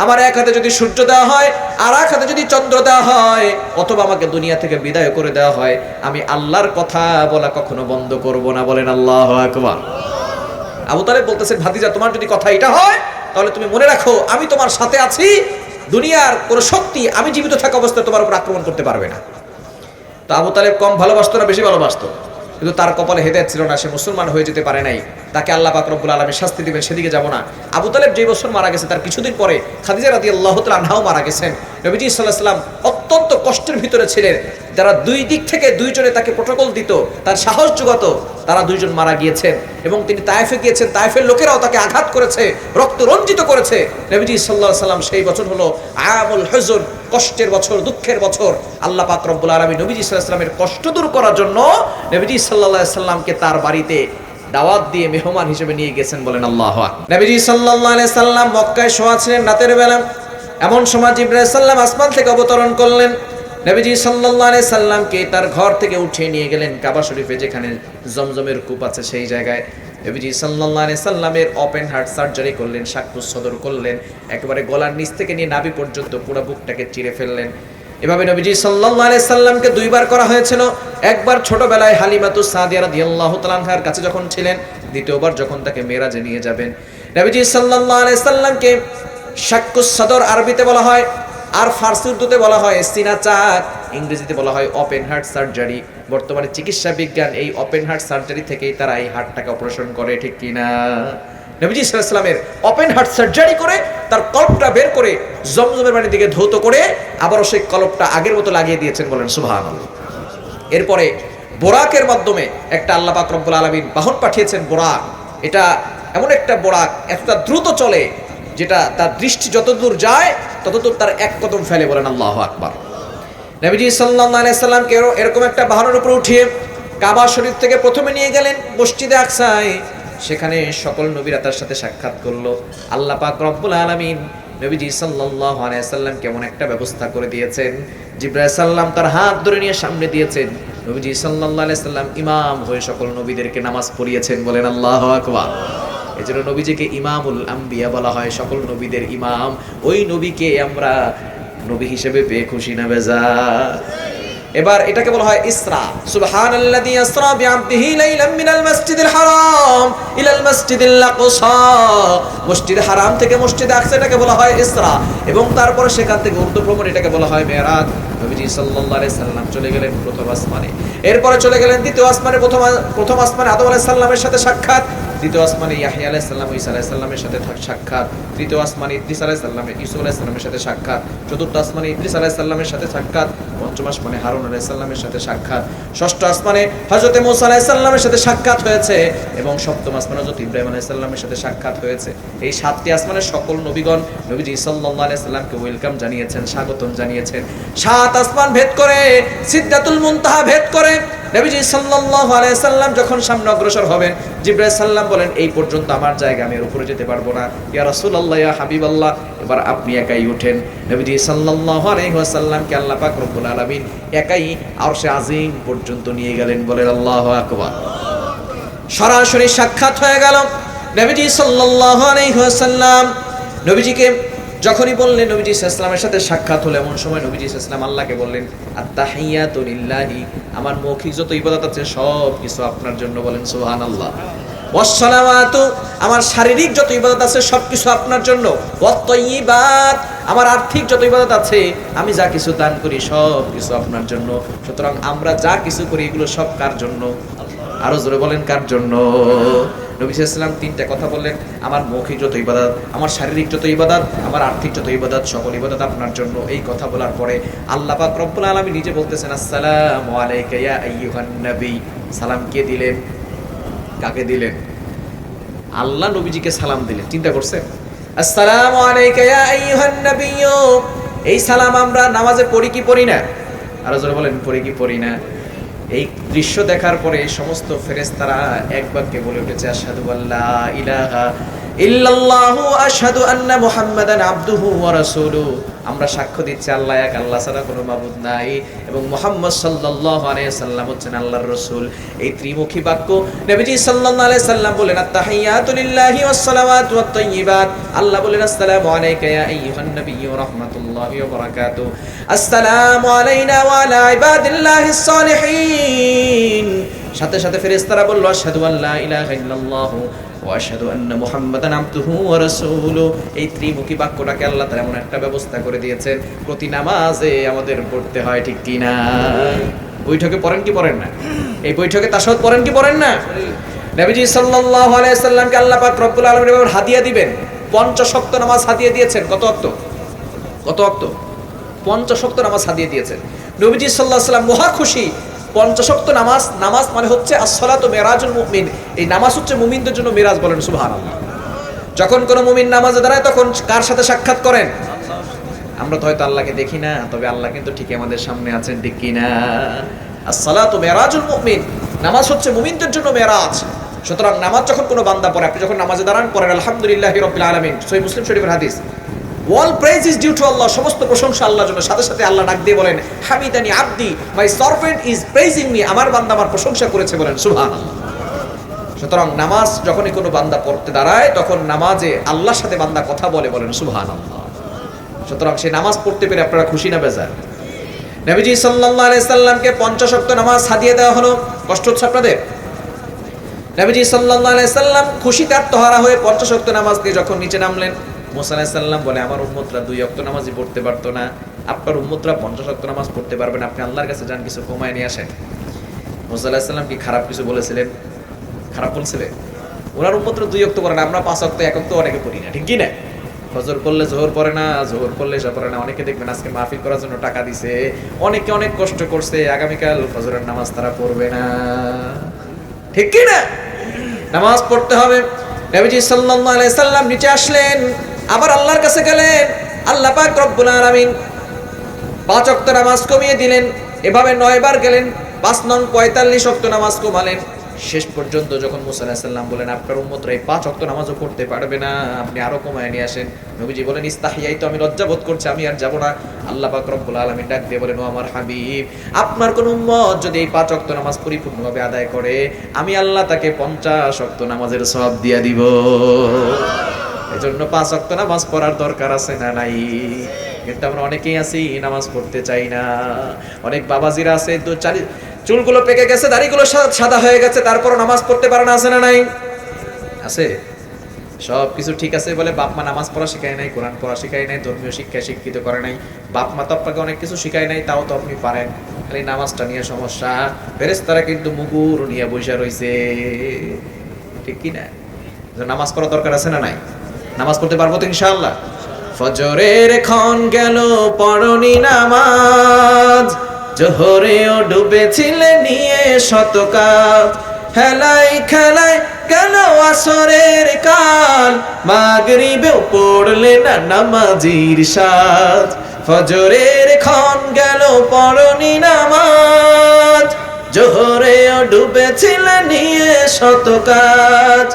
আমার এক হাতে যদি সূর্য দেওয়া হয়, আর এক হাতে যদি চন্দ্র দেওয়া হয়, অথবা আমাকে দুনিয়া থেকে বিদায় করে দেওয়া হয়, আমি আল্লাহর কথা বলা কখনো বন্ধ করব না, বলেন আল্লাহু আকবার। আবু তালেব বলতেছেন, ভাতিজা, তোমার যদি কথা এটা হয়, তাহলে তুমি মনে রাখো আমি তোমার সাথে আছি, দুনিয়ার কোন শক্তি আমি জীবিত থাকা অবস্থায় তোমার উপর আক্রমণ করতে পারবে না। তো আবু তালেব কম ভালোবাসতো না বেশি ভালোবাসতো? কিন্তু তার কপালে হেদায়েত ছিল না, সে মুসলমান হয়ে যেতে পারে নাই। তাকে আল্লাহ পাক রব্বুল আলামিন শাস্তি দিবেন, সেদিকে যাব না। আবু তালেব যে বছর মারা গেছে, তার কিছুদিন পরে খাদিজা রাদিয়াল্লাহু তাআলা আনহাও মারা গেছেন। নবীজি সাল্লাল্লাহু আলাইহি ওয়াসাল্লাম অত্যন্ত কষ্টের ভিতরে ছিলেন। যারা দুই দিক থেকে দুইজনে তাকে প্রটোকল দিত, তার সাহস যোগাতো, তারা দুইজন মারা গিয়েছেন। এবং তিনি তায়েফে গিয়েছেন, তায়েফের লোকেরাও তাকে আঘাত করেছে, রক্ত রঞ্জিত করেছে। নবীজি সাল্লাল্লাহু আলাইহি ওয়াসাল্লাম সেই বছর হলো আমুল হুজুন, কষ্টের বছর, দুঃখের বছর। আল্লাহ পাক রব্বুল আলামিন নবীজি সাল্লাল্লাহু আলাইহি ওয়াসাল্লামের কষ্ট দূর করার জন্য নবীজি সাল্লাল্লাহু আলাইহি ওয়াসাল্লামকে তার বাড়িতে দাওয়াত দিয়ে মেহমান হিসেবে নিয়ে গেছেন, বলেন আল্লাহু আকবার। নবীজি সাল্লাল্লাহু আলাইহি ওয়াসাল্লাম মক্কায় শোয়া ছিলেন রাতের বেলা। এমন সময় জিবরাইল আলাইহিস সালাম আসমান থেকে অবতরণ করলেন। নবীজি সাল্লাল্লাহু আলাইহি সাল্লামকে তার ঘর থেকে উঠিয়ে নিয়ে গেলেন কাবা শরীফে, যেখানে জমজমের কূপ আছে সেই জায়গায়। নবীজি সাল্লাল্লাহু আলাইহি সাল্লামের ওপেন হার্ট সার্জারি করলেন, শাক্কুস সদর করলেন, একেবারে গলার নিচ থেকে নিয়ে নাভি পর্যন্ত পুরো বুকটাকে চিরে ফেললেন। এভাবে নবীজি সাল্লাল্লাহু আলাইহি সাল্লামকে দুইবার করা হয়েছিল। একবার ছোটবেলায় হালিমাতুস সাদিয়া রাদিয়াল্লাহু তাআলা আনহার কাছে যখন ছিলেন, দ্বিতীয়বার যখন তাকে মেরাজে নিয়ে যাবেন। নবীজি সাল্লাল্লাহু আলাইহি সাল্লামকে শাক্কুস সদর আরবিতে বলা হয়, আর ফার্সি উর্দুতে বলা হয় সিনা চাক, ইংরেজিতে বলা হয় ওপেন হার্ট সার্জারি। বর্তমানে চিকিৎসা বিজ্ঞান এই ওপেন হার্ট সার্জারি থেকেই তারা এই হার্টটাকে অপারেশন করে, ঠিক কিনা? নবীজি সাল্লাল্লাহু আলাইহি ওয়াসাল্লামের ওপেন হার্ট সার্জারি করে তার কলবটা বের করে জমজমের পানির দিকে ধৌত করে আবারও সেই কলবটা আগের মতো লাগিয়ে দিয়েছেন, বলেন সুবহানাল্লাহ। এরপরে বোরাকের মাধ্যমে একটা আল্লাহ পাক রব্বুল আলামিন বাহন পাঠিয়েছেন, বোরাক। এটা এমন একটা বোরাক, এতটা দ্রুত চলে, যেটা তার দৃষ্টি যতদূর যায় ততদূর তার এক কদম ফেলে, বলেন আল্লাহু আকবার। নবীজি সাল্লাল্লাহু আলাইহি সাল্লামকে এরকম একটা বাহনের উপর উঠিয়ে কাবা শরীফ থেকে প্রথমে নিয়ে গেলেন মসজিদে আকসায়। সেখানে সকল নবীরা তার সাথে সাক্ষাৎ করলো। আল্লাহ পাক রব্বুল আলামিন নবীজি সাল্লাল্লাহু আলাইহি সাল্লাম কেমন একটা ব্যবস্থা করে দিয়েছেন। জিবরাইল সাল্লাম তার হাত ধরে নিয়ে সামনে দিয়েছেন। নবীজি সাল্লাল্লাহু আলাইহি সাল্লাম ইমাম হয়ে সকল নবীদেরকে নামাজ পড়িয়েছেন, বলেন আল্লাহু আকবার। এজন্য নবীজিকে ইমামুল আম্বিয়া বলা হয়, সকল নবীদের ইমাম। ওই নবীকে আমরা নবী হিসেবে পেয়ে খুশি না বেজার? এবার এটাকে বলা হয় ইসরা। সুবহানাল্লাযী ইসরা বিআবদিহি লাইলাম মিনাল মাসজিদিল হারাম ইলাল মাসজিদিল আকসা। মসজিদ হারাম থেকে মসজিদে আকসা এটাকে বলা হয় ইসরা, এবং তারপরে সেখান থেকে ঊর্ধ্বভ্রমণ এটাকে বলা হয় মেরাজ। নবীজি সাল্লাল্লাহু আলাইহি সাল্লাম চলে গেলেন প্রথম আসমানে, এরপরে চলে গেলেন দ্বিতীয় আসমানে। প্রথম আসমানে আদম আলাইহিস সালামের সাথে সাক্ষাৎ, দ্বিতীয় আসমানে ইয়াহইয়া আলাইহিস সালাম ঈসা আলাইহিস সালামের সাথে সাক্ষাৎ, তৃতীয় আসমানে ইদ্রিস আলাইহিস সালাম ঈসা আলাইহিস সালামের সাথে সাক্ষাৎ, চতুর্থ আসমানে ইদ্রিস আলাইহিস সালামের সাথে সাক্ষাৎ, পঞ্চম আসমানে হারুন আলাইহিস সালামের সাথে সাক্ষাৎ, ষষ্ঠ আসমানে হযরত মুসা আলাইহিস সালামের সাথে সাক্ষাৎ হয়েছে, এবং সপ্তম আসমানে হযরত ইব্রাহিম আলাইহিস সালামের সাথে সাক্ষাৎ হয়েছে। এই সাতটি আসমানের সকল নবীগণ নবীজি সাল্লাল্লাহু আলাইহি সাল্লামকে ওয়েলকাম জানিয়েছেন, স্বাগতম জানিয়েছেন। সাত আসমান ভেদ করে সিদরাতুল মুনতাহা ভেদ করে নবীজি সাল্লাল্লাহু আলাইহি সাল্লাম যখন সামনে অগ্রসর হবেন, জিবরাইল সাল্লাম বলেন, এই পর্যন্ত আমার জায়গা, আমি এর উপরে যেতে পারবো না। ইয়া রাসূলুল্লাহ, ইয়া হাবিবাল্লাহ, এবার আপনি একাই ওঠেন। নবীজি সাল্লাল্লাহু আলাইহি ওয়াসাল্লামকে আল্লাহ পাক রব্বুল আলামিন একাই আরশে আজিম পর্যন্ত নিয়ে গেলেন, বলেন আল্লাহু আকবার। সরাসরি সাক্ষাৎ হয়ে গেল। নবীজি সাল্লাল্লাহু আলাইহি ওয়াসাল্লাম নবীজিকে যখনই বললেন, নবীজি সাল্লাল্লাহু আলাইহি ওয়াসাল্লামের সাথে সাক্ষাৎ হলো, এমন সময় নবীজি সাল্লাল্লাহু আলাইহি ওয়াসাল্লাম আল্লাহকে বললেন, আত-তাহিয়াতু লিল্লাহি, আমার মৌখিক যত ইবাদত আছে সব কিছু আপনার জন্য, বলেন সুবহানাল্লাহ। ওয়াস-সালাওয়াতু, আমার শারীরিক যত ইবাদত আছে সব কিছু আপনার জন্য। ওয়াত-তাইয়্যিবাত, আমার আর্থিক যত ইবাদত আছে, আমি যা কিছু দান করি সব কিছু আপনার জন্য। সুতরাং আমরা যা কিছু করি এগুলো সব কার জন্য? আরো জোরে বলেন, কার জন্য? নবী সাল্লাল্লাহু আলাইহি ওয়াসাল্লাম তিনটা কথা বললেন, আমার মৌখিক যত ইবাদত, আমার শারীরিক যত ইবাদত, আমার আর্থিক যত ইবাদত, সকল ইবাদত আপনার জন্য। এই কথা বলার পরে আল্লাহ পাক রব্বুল আলামিন নিজে বলতেছেন, আসসালামু আলাইকা ইয়া আইয়ুহান নবী। সালাম কে দিলেন? কাকে দিলেন? আল্লাহ নবীজিকে সালাম দিলেন। চিন্তা করছেন? আসসালামু আলাইকা ইয়া আইয়ুহান নবী। এই সালাম আমরা নামাজে পড়ি কি পড়ি না? আরো জোরে বলেন, পড়ি কি পড়ি না? এই দৃশ্য দেখার পরে সমস্ত ফেরেশতারা এক বাক্যে বলে উঠেছে, আশহাদু আল্লা ইলাহা ইল্লাল্লাহু আশহাদু আন্না মুহাম্মাদান আবদুহু ওয়া রাসূলুহু। আমরা সাক্ষ্য দিচ্ছি আল্লাহ এক, আল্লাহ ছাড়া কোনো মাবুদ নাই, এবং মুহাম্মদ সাল্লাল্লাহু আলাইহি সাল্লাম হচ্ছেন আল্লাহর রাসূল। এই ত্রিমুখী বাক্য নবীজি সাল্লাল্লাহু আলাইহি সাল্লাম বলেন, আত-তাহিয়াতু লিল্লাহি ওয়াস-সালাওয়াতু ওয়াত-তাইয়্যিবাত। আল্লাহ বলেন, আসসালামু আলাইকা ইয়া আইয়ুহান নাবিয়্যু ওয়া রাহমাতুল্লাহি ওয়া বারাকাতুহু। আসসালামু আলাইনা ওয়া আলা ইবাদিল্লাহিস সালিহিন। সাথে সাথে ফেরেশতারা বলল, আশহাদু আল্লা ইলাহা ইল্লাল্লাহু ওয়া আশহাদু আন্না মুহাম্মাদান আবদুহু ওয়া রাসূলুহু। এই ত্রিমুখী বাক্যটাকে আল্লাহ তাআলা এমন একটা ব্যবস্থা করে দিয়েছেন, প্রতি নামাজে আমাদের পড়তে হয়, ঠিক কি না? বৈঠকে পড়েন কি পড়েন না? এই বৈঠকে তাশাহুদ পড়েন কি পড়েন না? নবীজি সাল্লাল্লাহু আলাইহি সাল্লামকে আল্লাহ পাক রব্বুল আলামিন এবার হাদিয়া দিবেন, 50 ওয়াক্ত নামাজ হাদিয়া দিয়েছেন। কত ওয়াক্ত? কত ওয়াক্ত? 50 ওয়াক্ত নামাজ হাদিয়া দিয়েছেন। নবীজি সাল্লাল্লাহু আলাইহি সাল্লাম মহা খুশি। 50 ওয়াক্ত নামাজ, নামাজ মানে হচ্ছে as-সালাতু মিরাজুল মুমিন। এই নামাজ হচ্ছে মুমিনদের জন্য মিরাজ, বলেন সুবহানাল্লাহ। যখন কোনো মুমিন নামাজে দাঁড়ায় তখন কার সাথে সাক্ষাৎ করেন? আমরা তো হয়তো আল্লাহকে দেখি না, তবে আল্লাহ কিন্তু ঠিকই আমাদের সামনে আছেন, ঠিক কি না? as-সালাতু মিরাজুল মুমিন, নামাজ হচ্ছে মুমিনদের জন্য মিরাজ। সুতরাং নামাজ যখন কোনো বান্দা পড়ে, আপনি যখন নামাজে দাঁড়ান, পড়েন আলহামদুলিল্লাহি রাব্বিল আলামিন। সহিহ মুসলিম শরীফের হাদিস, all praise is due to Allah, সমস্ত প্রশংসা আল্লাহর জন্য। সাথে সাথে আল্লাহ ডাক দিয়ে বলেন, হামিদানি আবদি, my servant is praising me, আমার বান্দা আমার প্রশংসা করেছে, বলেন সুবহানাল্লাহ। সুতরাং নামাজ যখনই কোনো বান্দা পড়তে দাঁড়ায়, তখন নামাজে আল্লাহর সাথে বান্দা কথা বলে, বলেন সুবহানাল্লাহ। সুতরাং সেই নামাজ পড়তে পেরে আপনারা খুশি না বেজার? নবীজি সাল্লাল্লাহু আলাইহি সাল্লামকে 50 ওয়াক্ত নামাজ হাদিয়া দেওয়া হলো। কষ্ট হচ্ছে আপনাদের? নবীজি সাল্লাল্লাহু আলাইহি সাল্লাম খুশিতে আত্মহারা হয়ে 50 ওয়াক্ত নামাজ দিয়ে যখন নিচে নামলেন, মুসা আলাইহিস সালাম বলে, আমার উম্মতরা 2 ওয়াক্ত নামাজই পড়তে পারতো না, আপনার উম্মতরা 50 ওয়াক্ত নামাজ পড়তে পারবেন, আপনি আল্লাহর কাছে যান, কিছু কমায় নিয়ে আসেন। মুসা আলাইহিস সালাম কি খারাপ কিছু বলেছিলেন? খারাপ বলছিলেন? ওনার উম্মতরা 2 ওয়াক্ত পড়ে না, আমরা 5 ওয়াক্ত, 1 ওয়াক্ত অনেকে পড়ি না, ঠিক কি না? ফজর পড়লে জোহর পড়ে না, জোহর পড়লে এশা পড়ে না। অনেকে দেখবেন আজকে মাহফিল করার জন্য টাকা দিছে, অনেকে অনেক কষ্ট করছে, আগামীকাল ফজরের নামাজ তারা পড়বে না, ঠিক কি না? নামাজ পড়তে হবে। নবীজি সাল্লাল্লাহু আলাইহি সাল্লাম নিচে আসলেন, আবার আল্লাহর কাছে গেলেন, আল্লাহ পাক রব্বুল আলামিন 5 ওয়াক্ত নামাজ কমিয়ে দিলেন। এভাবে 9 বার গেলেন, 5 নং 45 ওয়াক্ত নামাজ কমালেন। শেষ পর্যন্ত যখন মুসা আলাইহিস সালাম বলেন আপনার উম্মতরা এই 5 ওয়াক্ত নামাজও পড়তে পারবে না, আপনি আরো কমায় নিয়ে আসেন, নবীজি বলেন ইস্তাহিয়াই, তো আমি লজ্জা বোধ করছি, আমি আর যাব না। আল্লাহ পাক রব্বুল আলামিন ডাক দিয়ে বলেন ও আমার হাবিব, আপনার কোন উম্মত যদি এই 5 ওয়াক্ত নামাজ পরিপূর্ণভাবে আদায় করে, আমি আল্লাহ তাকে 50 ওয়াক্ত নামাজের সওয়াব দিয়ে দিব। এজন্য 5 ওয়াক্ত নামাজ পড়ার দরকার আছে না নাই? কিন্তু আমরা অনেকেই আছি নামাজ পড়তে চাই না। অনেক বাবাজিরা আছে চুলগুলো পেকে গেছে, দাড়িগুলো সাদা হয়ে গেছে, তারপরও নামাজ পড়তে পারে না, আছে না নাই? আছে। সব কিছু ঠিক আছে বলে বাপ মা নামাজ পড়া শিখায় নাই, কোরআন পড়া শিখায় নাই, ধর্মীয় শিক্ষা শিক্ষিত করে নাই, বাপ মা তো আপনাকে অনেক কিছু শিখায় নাই, তাও তো আপনি পারেন, খালি নামাজটা নিয়ে সমস্যা। ফেরেশতারা কিন্তু মুগুর নিয়ে বসে রইছে, ঠিক কি না? নামাজ পড়া দরকার আছে না নাই? নামাজ পড়তে পারবো তো ইনশাআল্লাহ। ফজরের ক্ষণ গেল পড়নি নামাজ, জোহরেও ডুবেছিলে নিয়ে শত কাজ, হেলাই খেলায় গেল আসরের কাল, মাগরিবেও পড়লে না নামাজির সাজ। ফজরের ক্ষণ গেল পড়নি নামাজ, জোহরেও ডুবেছিলে নিয়ে শত কাজ,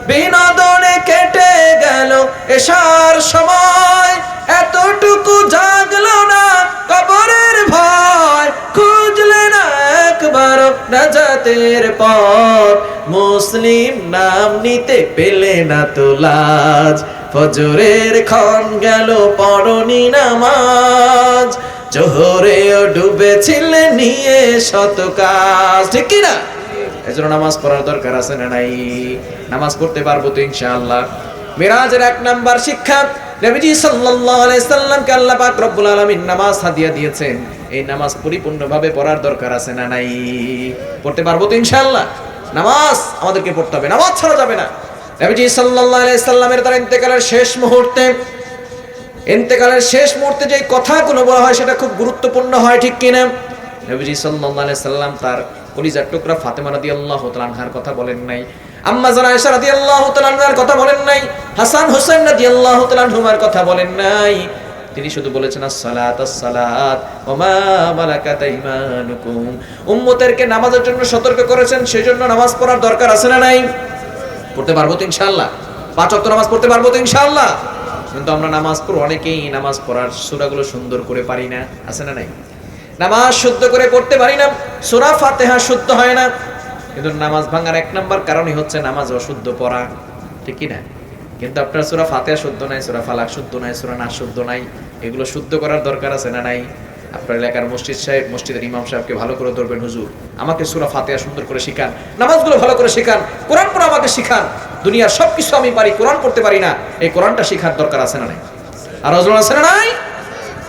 বিনোদনে কেটে গেল এশার সময়, এতটুকু জাগলো না কবরের ভয়, খুঁজলে না একবার নাজাতের পথ, মুসলিম নাম নিতে পেলে না তো লাজ। ফজরের ক্ষণ গেল পড়নি নামাজ, জোহরেও ডুবেছিলে নিয়ে শত কাজ, ঠিক কি না? এজন্য নামাজ পড়ার দরকার আছে না নাই? নামাজ পড়তে পারবো তো ইনশাআল্লাহ। মিরাজের 1 নাম্বার শিক্ষা, নবীজি সাল্লাল্লাহু আলাইহি সাল্লামকে আল্লাহ পাক রব্বুল আলামিন নামাজ হাদিয়া দিয়েছেন। এই নামাজ পরিপূর্ণভাবে পড়ার দরকার আছে না নাই? পড়তে পারবো তো ইনশাআল্লাহ। নামাজ আমাদেরকে পড়তে হবে, নামাজ ছাড়া যাবে না। নবীজি সাল্লাল্লাহু আলাইহি সাল্লামের তার ইন্তেকালের শেষ মুহূর্তে যে কথাগুলো বলা হয় সেটা খুব গুরুত্বপূর্ণ হয়, ঠিক কিনা? নবীজি সাল্লাল্লাহু আলাইহি সাল্লাম তার কলিজার টুকরা ফাতেমা রাদিয়াল্লাহু তাআলা আনহার কথা বলেন নাই, আম্মা জান আয়েশা রাদিয়াল্লাহু তাআলা আনহার কথা বলেন নাই, হাসান হোসেন রাদিয়াল্লাহু তাআলা আনহুমার কথা বলেন নাই। তিনি শুধু বলেছেন আসসালাত আসসালাত ওয়া মা মালাকাত আইমানুকুম। উম্মতেরকে নামাজের জন্য সতর্ক করেছেন, সেজন্য নামাজ পড়ার দরকার আছে না নাই? পড়তে পারবো তো ইনশাআল্লাহ। 5 ওয়াক্ত নামাজ পড়তে পারবো তো ইনশাআল্লাহ। কিন্তু আমরা নামাজ পড়ি, অনেকেই নামাজ পড়ার সূরাগুলো সুন্দর করে পারি না, আছে না নাই? নামাজ শুদ্ধ করে পড়তে পারি না, সূরা ফাতিহা শুদ্ধ হয় না। কিন্তু নামাজ ভাঙার 1 নাম্বার কারণই হচ্ছে নামাজ অশুদ্ধ পড়া, ঠিক কি না? কিন্তু আপনার সূরা ফাতিহা শুদ্ধ নাই, সূরা ফালাক শুদ্ধ নাই, সূরা নাস শুদ্ধ নাই, এগুলো শুদ্ধ করার দরকার আছে না নাই? আপনার এলাকার মসজিদের ইমাম সাহেবকে ভালো করে ধরবেন, হুজুর আমাকে সূরা ফাতিহা সুন্দর করে শিখান, নামাজগুলো ভালো করে শিখান, কোরআন পড়া আমাকে শিখান, দুনিয়ার সবকিছু আমি পারি, কোরআন পড়তে পারি না, এই কোরআনটা শিখার দরকার আছে না নাই? আর ওজন আছে না নাই?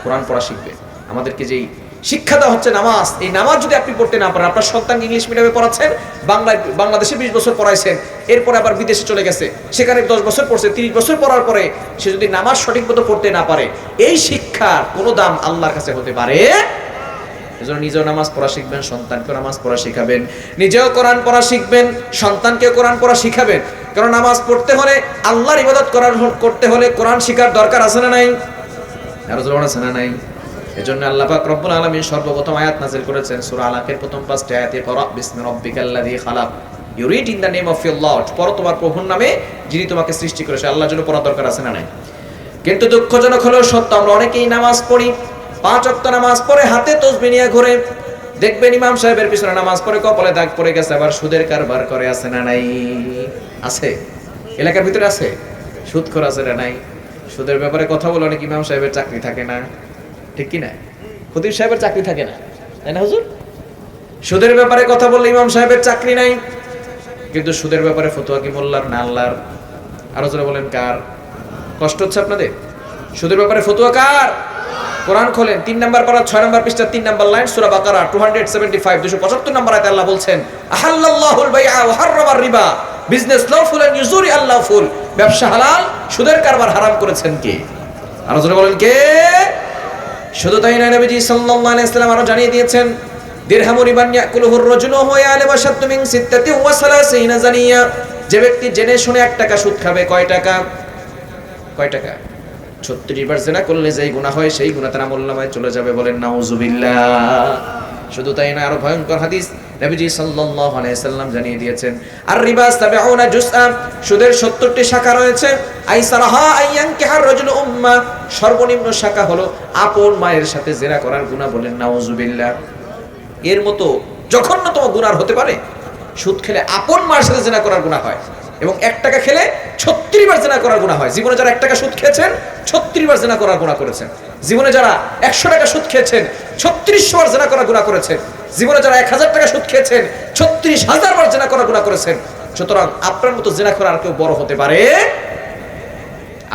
কোরআন পড়া শিখবে। আমাদেরকে যেই শিক্ষা দেওয়া হচ্ছে নামাজ, এই নামাজ যদি আপনি পড়তে না পারেন, আপনার সন্তানকে ইংলিশ মিডিয়ামে পড়াচ্ছেন, বাংলাদেশে 20 বছর পড়াইছেন, এরপরে আবার বিদেশে চলে গেছে, সেখানে 10 বছর পড়ছে, 30 বছর পড়ার পরে সে যদি নামাজ সঠিক মতো পড়তে না পারে, এই শিক্ষার কোনো দাম আল্লাহর কাছে হতে পারে? এজন্য নিজেও নামাজ পড়া শিখবেন, সন্তানকেও নামাজ পড়া শিখাবেন, নিজেও কোরআন পড়া শিখবেন, সন্তানকেও কোরআন পড়া শিখাবেন। কারণ নামাজ পড়তে হলে, আল্লাহর ইবাদত করতে হলে কোরআন শিখার দরকার আছে না নাই? আর জোর আছে না নাই? এজন্য আল্লাহ পাক রব্বুল আলামিন সর্বপ্রথম আয়াত নাযিল করেছেন সূরা আলাকের প্রথম 5টি আয়াতে, ক্বরা বিসমি রাব্বিকাল্লাযী খালাক, you read in the name of your lord, পড়ো তোমার প্রভুর নামে যিনি তোমাকে সৃষ্টি করেছে। আল্লাহর জন্য পড়ার দরকার আছে না নাই? কিন্তু দুঃখজনক হলেও সত্য, আমরা অনেকেই নামাজ পড়ি, 5 ওয়াক্ত নামাজ পড়ে হাতে তাসবিহ নিয়ে ঘুরে, দেখবেন ইমাম সাহেবের পিছনে নামাজ পড়ে কপালে দাগ পড়ে গেছে, আবার সুদের কারবার করে, আছে না নাই? আছে, এলাকার ভিতরে আছে, সুদখোর আছে না নাই? সুদের ব্যাপারে কথা বলে অনেক ইমাম সাহেবের চাকরি থাকে না, ঠিক কি না? খতিব সাহেবের চাকরি থাকে না, তাই না হুজুর? সুদের ব্যাপারে কথা বললে ইমাম সাহেবের চাকরি নাই, কিন্তু সুদের ব্যাপারে ফতোয়া কি মোল্লার না আল্লাহর? আরো জোরে বলেন কার? কষ্ট হচ্ছে আপনাদের? সুদের ব্যাপারে ফতোয়া কার? কোরআন খোলেন 3 নাম্বার পারা 6 নাম্বার পৃষ্ঠা 3 নাম্বার লাইন, সূরা বাকারা 275 275 নাম্বার আয়াতে আল্লাহ বলছেন আহাল্লাল্লাহুল বাইআ ওয়া হাররামার রিবা, বিজনেস লফুল এন্ড ইউজুরি আল্লাহফুল, ব্যবসা হালাল, সুদের কারবার হারাম করেছেন কে? আরো জোরে বলেন কে? শুধু তাই নয়, নবীজি সাল্লাল্লাহু আলাইহি ওয়াসাল্লাম আরো জানিয়ে দিয়েছেন দিরহামু রিবান ইয়াকুলুহুর রাজুলু ওয়া ইয়ালামু শাত্তু মিন 36 জানিয়া, যে ব্যক্তি জেনে শুনে 1 টাকা সুদ খাবে, কয় টাকা? 36 বার জিনা করলে যেই গুনাহ হয় সেই গুনাহ তার আমলনামায় চলে যাবে, বলেন নাউজুবিল্লাহ। শুধু তাই নয়, আরো ভয়ঙ্কর হাদিস নবীজি সাল্লাল্লাহু আলাইহি সাল্লাম জানিয়ে দিয়েছেন, আর রিবা 70 জুজআ, সুদের 70টি শাখা রয়েছে। আইসারাহা আইয়ানকিহার রাজুল উম্মা, সর্বনিম্ন শাখা হলো আপন মায়ের সাথে জিনা করার গুনাহ, বলেন নাউজুবিল্লাহ। এর মতো জঘন্যতম গুনাহ হতে পারে? সুদ খেলে আপন মায়ের সাথে জিনা করার গুনাহ হয়, এবং 1 টাকা খেলে 36 বার জিনা করার গুনাহ হয়। জীবনে যারা 1 টাকা সুদ খেয়েছেন 36 বার জিনা করার গুনাহ করেছেন। জীবনে যারা 100 টাকা সুদ খেয়েছেন 3600 বার জিনা করার গুনাহ করেছেন। জীবনে যারা 1000 টাকা সুদ খেয়েছেন 36000 বার জিনা করার গুনাহ করেছেন। সুতরাং আপনার মতো জিনা করার আর কেউ বড় হতে পারে?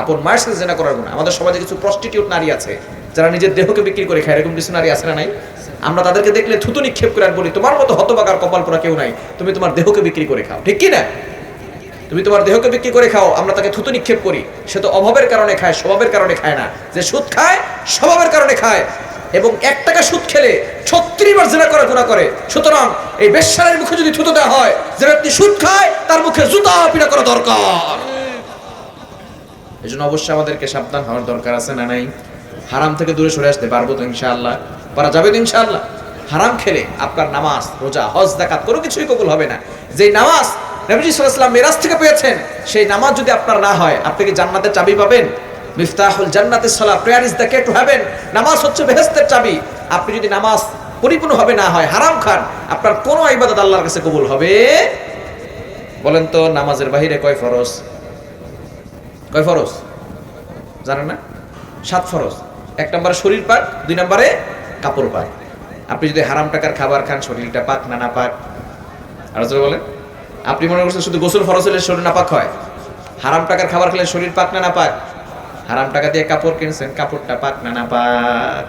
আপন মায়ের সাথে জিনা করার গুনাহ। আমাদের সমাজে কিছু প্রস্টিটিউট নারী আছে যারা নিজের দেহকে বিক্রি করে খায়, এরকম কিছু নারী আছে না নাই? আমরা তাদেরকে দেখলে থুতু নিক্ষেপ করে আর বলি, তোমার মতো হতভাগার কপাল পোড়া কেউ নাই, তুমি তোমার দেহকে বিক্রি করে খাও, ঠিক কি না? তুমি তোমার দেহকে বিক্রি করে খাও, আমরা তাকে থুতু নিক্ষেপ করি। সে তো অভাবের কারণে খায়, স্বভাবের কারণে খায় না। যে সুদ খায় স্বভাবের কারণে খায়, এবং 1 টাকা সুদ খেলে 36 বার জিনা করার গুনাহ করে। সুতরাং এই বেশ্যার মুখে যদি থুতু দেওয়া হয়, যে ব্যক্তি সুদ খায় তার মুখে জুতা পিটা করা দরকার। এজন্য অবশ্যই আমাদেরকে সাবধান হওয়ার দরকার আছে না নাই? হারাম থেকে দূরে সরে আসতে পারবো তো ইনশাআল্লাহ? পারা যাবে তো ইনশাআল্লাহ? হারাম খেলে আপনার নামাজ, রোজা, হজ, যাকাত কোনো কিছুই কবুল হবে না। যেই নামাজ নবীজি সাল্লাল্লাহু আলাইহি ওয়াসাল্লাম মিরাজ থেকে পেয়েছেন, সেই নামাজ যদি আপনার না হয়, আপনি কি জান্নাতের চাবি পাবেন? মিফতাহুল জান্নাতিস সালাহ, prayer is the key to heaven. নামাজ হচ্ছে বেহেশতের চাবি। আপনি যদি নামাজ পরিপূর্ণভাবে না হয়, হারাম খান, আপনার কোনো ইবাদত আল্লাহর কাছে কবুল হবে? বলেন তো, নামাজের বাহিরে কয় ফরজ? কয় ফরজ জানেন না? 7 ফরজ। 1 নম্বরে শরীর পাক, 2 নম্বরে কাপড় পাক। আপনি যদি হারাম টাকার খাবার খান, শরীরটা পাক না না পাক? আর জোরে বলেন। আপনি মনে করছেন শুধু গোসল ফরজ হলে শরীর নাপাক হয়? হারাম টাকার খাবার খেলে শরীর পাক না না পাক? হারাম টাকা দিয়ে কাপড় কিনছেন, কাপড়টা পাক না না পাক?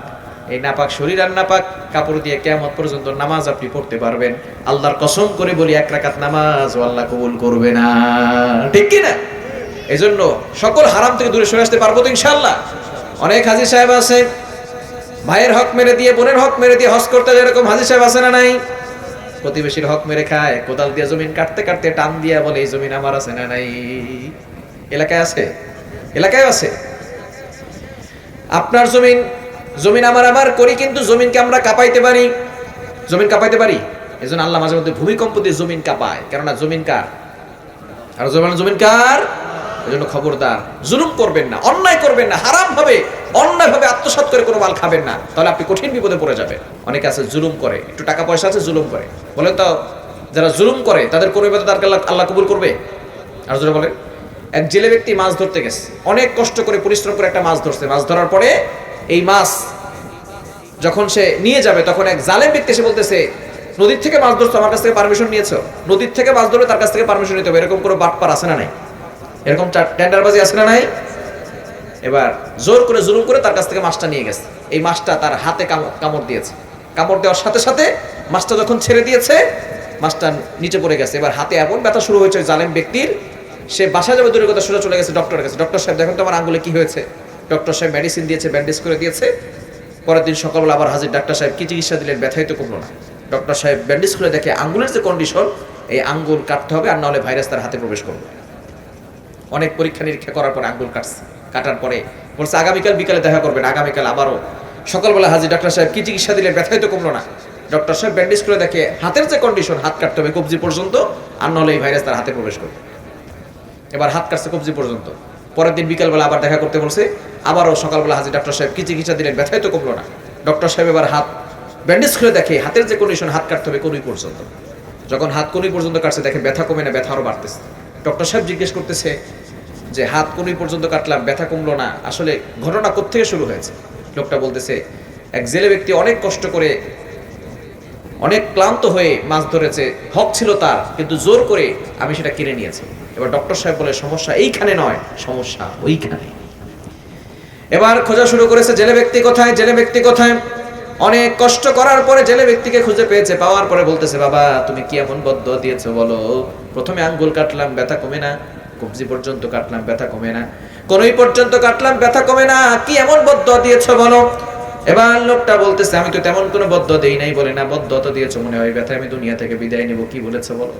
এই নাপাক শরীর আর নাপাক কাপড় দিয়ে কিয়ামত পর্যন্ত নামাজ আপনি পড়তে পারবেন? আল্লাহর কসম করে বলি, 1 রাকাত নামাজ আল্লাহ কবুল করবে না, ঠিক কি না? এজন্য সকল হারাম থেকে দূরে সরে আসতে পারবো তো ইনশাআল্লাহ? অনেক হাজী সাহেব আছে, ভাইয়ের হক মেরে দিয়ে, বোনের হক মেরে দিয়ে হজ করতে, এরকম হাজী সাহেব আছে না নাই? প্রতিবেশীর হক মেরে খায়, কোদাল দিয়ে জমিন কাটতে কাটতে টান দিয়া বলে এই জমিন আমার, আছে না নাই? এলাকায় আছে, এলাকায় আছে। আপনার জমিন, জমিন আমার, আমার করি, কিন্তু জমিনকে আমরা কাঁপাইতে পারি, জমিন কাঁপাইতে পারি। এজন্য আল্লাহ মাঝে মধ্যে ভূমিকম্প দিয়ে জমিন কাঁপায়, কেননা জমিন কার? আর জমিন কার? এজন্য খবরদার, জুলুম করবেন না, অন্যায় করবেন না, হারাম ভাবে অন্যায় ভাবে আত্মসাৎ করে কোনো মাল খাবেন না, তাহলে আপনি কঠিন বিপদে পড়ে যাবেন। অনেকে আছে জুলুম করে, একটু টাকা পয়সা আছে জুলুম করে। বলেন তো, যারা জুলুম করে তাদের কোনো ইবাদত আল্লাহ কবুল করবে? আর যারা বলেন, এক জেলে ব্যক্তি মাছ ধরতে গেছে, অনেক কষ্ট করে পরিশ্রম করে একটা মাছ ধরছে। মাছ ধরার পরে এই মাছ যখন সে নিয়ে যাবে, তখন এক জালেম ব্যক্তি এসে বলতেছে, নদীর থেকে মাছ ধরছো, আমার কাছ থেকে পারমিশন নিয়েছো? নদীর থেকে মাছ ধরলে তার কাছ থেকে পারমিশন নিতে হবে, এরকম কোনো বাটপার আছে না নাই? এরকম টেন্ডারবাজি আছে না নাই? এবার জোর করে জুলুম করে তার কাছ থেকে মাছটা নিয়ে গেছে। এই মাছটা তার হাতে কামড় দিয়েছে। কামড় দেওয়ার সাথে সাথে মাছটা যখন ছেড়ে দিয়েছে, মাছটা নিচে পড়ে গেছে। এবার হাতে এমন ব্যথা শুরু হয়েছে জালেম ব্যক্তির, সে বাসায় যাবে দূরের কথা, সোজা চলে গেছে ডক্টরের কাছে। ডক্টর সাহেব, দেখুন তো আমার আঙ্গুলে কি হয়েছে? ডক্টর সাহেব মেডিসিন দিয়েছে, ব্যান্ডেজ করে দিয়েছে। পরের দিন সকালবেলা আবার হাজির। ডাক্তার সাহেব কি চিকিৎসা দিলেন? ব্যথাই তো কমলো না। ডক্টর সাহেব ব্যান্ডেজ করে দেখে আঙ্গুলের যে কন্ডিশন, এই আঙ্গুল কাটতে হবে, আর না হলে ভাইরাস তার হাতে প্রবেশ করবে। অনেক পরীক্ষা নিরীক্ষা করার পরে আঙ্গুল কাটছে। কাটার পরে বলছে আগামীকাল বিকালে দেখা করবেন। আগামীকাল আবারও সকালবেলা হাজির। ডাক্তার সাহেব কি চিকিৎসা দিলেন? ব্যথাই তো কমলো না। ডক্টর সাহেব ব্যান্ডেজ করে দেখে হাতের যে কন্ডিশন, হাত কাটতে হবে কবজি পর্যন্ত, আর নাহলে এই ভাইরাস তার হাতে প্রবেশ করবে। এবার হাত কাটছে কবজি পর্যন্ত। পরের দিন বিকালবেলা আবার দেখা করতে বলছে। আবারও সকালবেলা হাজির। ডাক্তার সাহেব কি চিকিৎসা দিলেন? ব্যথাই তো কমলো না। ডক্টর সাহেব এবার হাত ব্যান্ডেজ করে দেখে হাতের যে কন্ডিশন, হাত কাটতে হবে কনুই পর্যন্ত। যখন হাত কনুই পর্যন্ত কাটছে, দেখে ব্যথা কমে না, ব্যথা আরও বাড়তেছে। ডক্টর সাহেব জিজ্ঞেস করতেছে যে হাত কনুই পর্যন্ত কাটলাম, ব্যথা কমলো না, আসলে ঘটনা কোত্থেকে শুরু হয়েছে? লোকটা বলতেছে, এক জেলে ব্যক্তি অনেক কষ্ট করে, অনেক ক্লান্ত হয়ে মাছ ধরেছে, হক ছিল তার, কিন্তু জোর করে আমি সেটা কিনে নিয়েছি। এবার ডক্টর সাহেব বলে, সমস্যা এইখানে নয়, সমস্যা ওইখানে। এবার খোঁজা শুরু করেছে, জেলে ব্যক্তি কোথায়, জেলে ব্যক্তি কোথায়। অনেক কষ্ট করার পরে জেলে ব্যক্তিকে খুঁজে পেয়েছে। পাওয়ার পরে বলতেছে, বাবা তুমি কি এমন বদদোয়া দিয়েছো বলো? প্রথমে আঙ্গুল কাটলাম, ব্যথা কমে না, কবজি পর্যন্ত কাটলাম, ব্যথা কমে না, কনুই পর্যন্ত কাটলাম, ব্যথা কমে না, কি এমন বদদোয়া দিয়েছো বলো? এবার লোকটা বলতেছে, আমি তো তেমন কোনো বদদোয়া দেই নাই। বলে, না বদদোয়া তো দিয়েছো, মনে হয় ব্যথা আমি দুনিয়া থেকে বিদায় নেব। কি বলেছো বলো?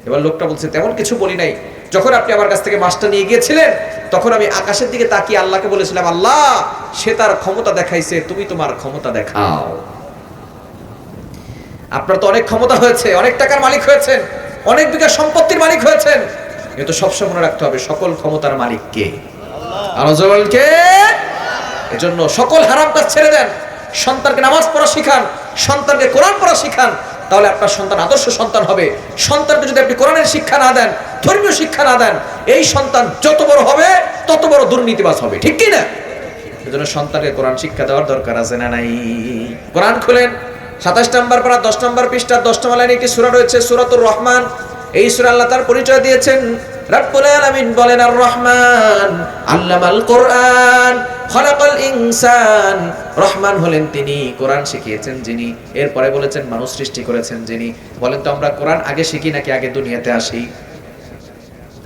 এবার লোকটা বলছে তেমন কিছু বলি নাই, যখন আপনি আমার কাছ থেকে মাছটা নিয়ে গিয়েছিলেন তখন আমি আকাশের দিকে তাকিয়ে আল্লাহকে বলেছিলাম, আল্লাহ সে তার ক্ষমতা দেখাইছে, তুমি তোমার ক্ষমতা দেখাও। আপনার তো অনেক ক্ষমতা হয়েছে, অনেক টাকার মালিক হয়েছেন, অনেক বিঘা সম্পত্তির মালিক হয়েছেন, কিন্তু সবসময় মনে রাখতে হবে সকল ক্ষমতার মালিক কে? আল্লাহ। কে? এজন্য সকল হারাম কাজ ছেড়ে দেন, সন্তানকে নামাজ পড়া শিখান, সন্তানকে কোরআন পড়া শিখান, তাহলে আপনার সন্তান আদর্শ সন্তান হবে। সন্তানকে যদি আপনি কোরআনের শিক্ষা না দেন, ধর্মীয় শিক্ষা না দেন, এই সন্তান যত বড় হবে তত বড় দুর্নীতিবাজ হবে, ঠিক কি না? এজন্য সন্তানকে কোরআন শিক্ষা দেওয়ার দরকার আছে না নাই? কোরআন খুলেন, 27 নম্বর পারা 10 নম্বর পৃষ্ঠা 10 নম্বর লাইনে একটি সূরা রয়েছে, সূরাতুর রহমান। এই সূরা আল্লাহ তার পরিচয় দিয়েছেন, রব্বুল আলামিন বলেন আর রহমান আল্লামাল কোরআন খলাকাল ইনসান। রহমান হলেন তিনি, কোরআন শিখিয়েছেন যিনি। এরপরে বলেছেন মানুষ সৃষ্টি করেছেন যিনি। বলেন তো আমরা কোরআন আগে শিখি নাকি আগে দুনিয়াতে আসি?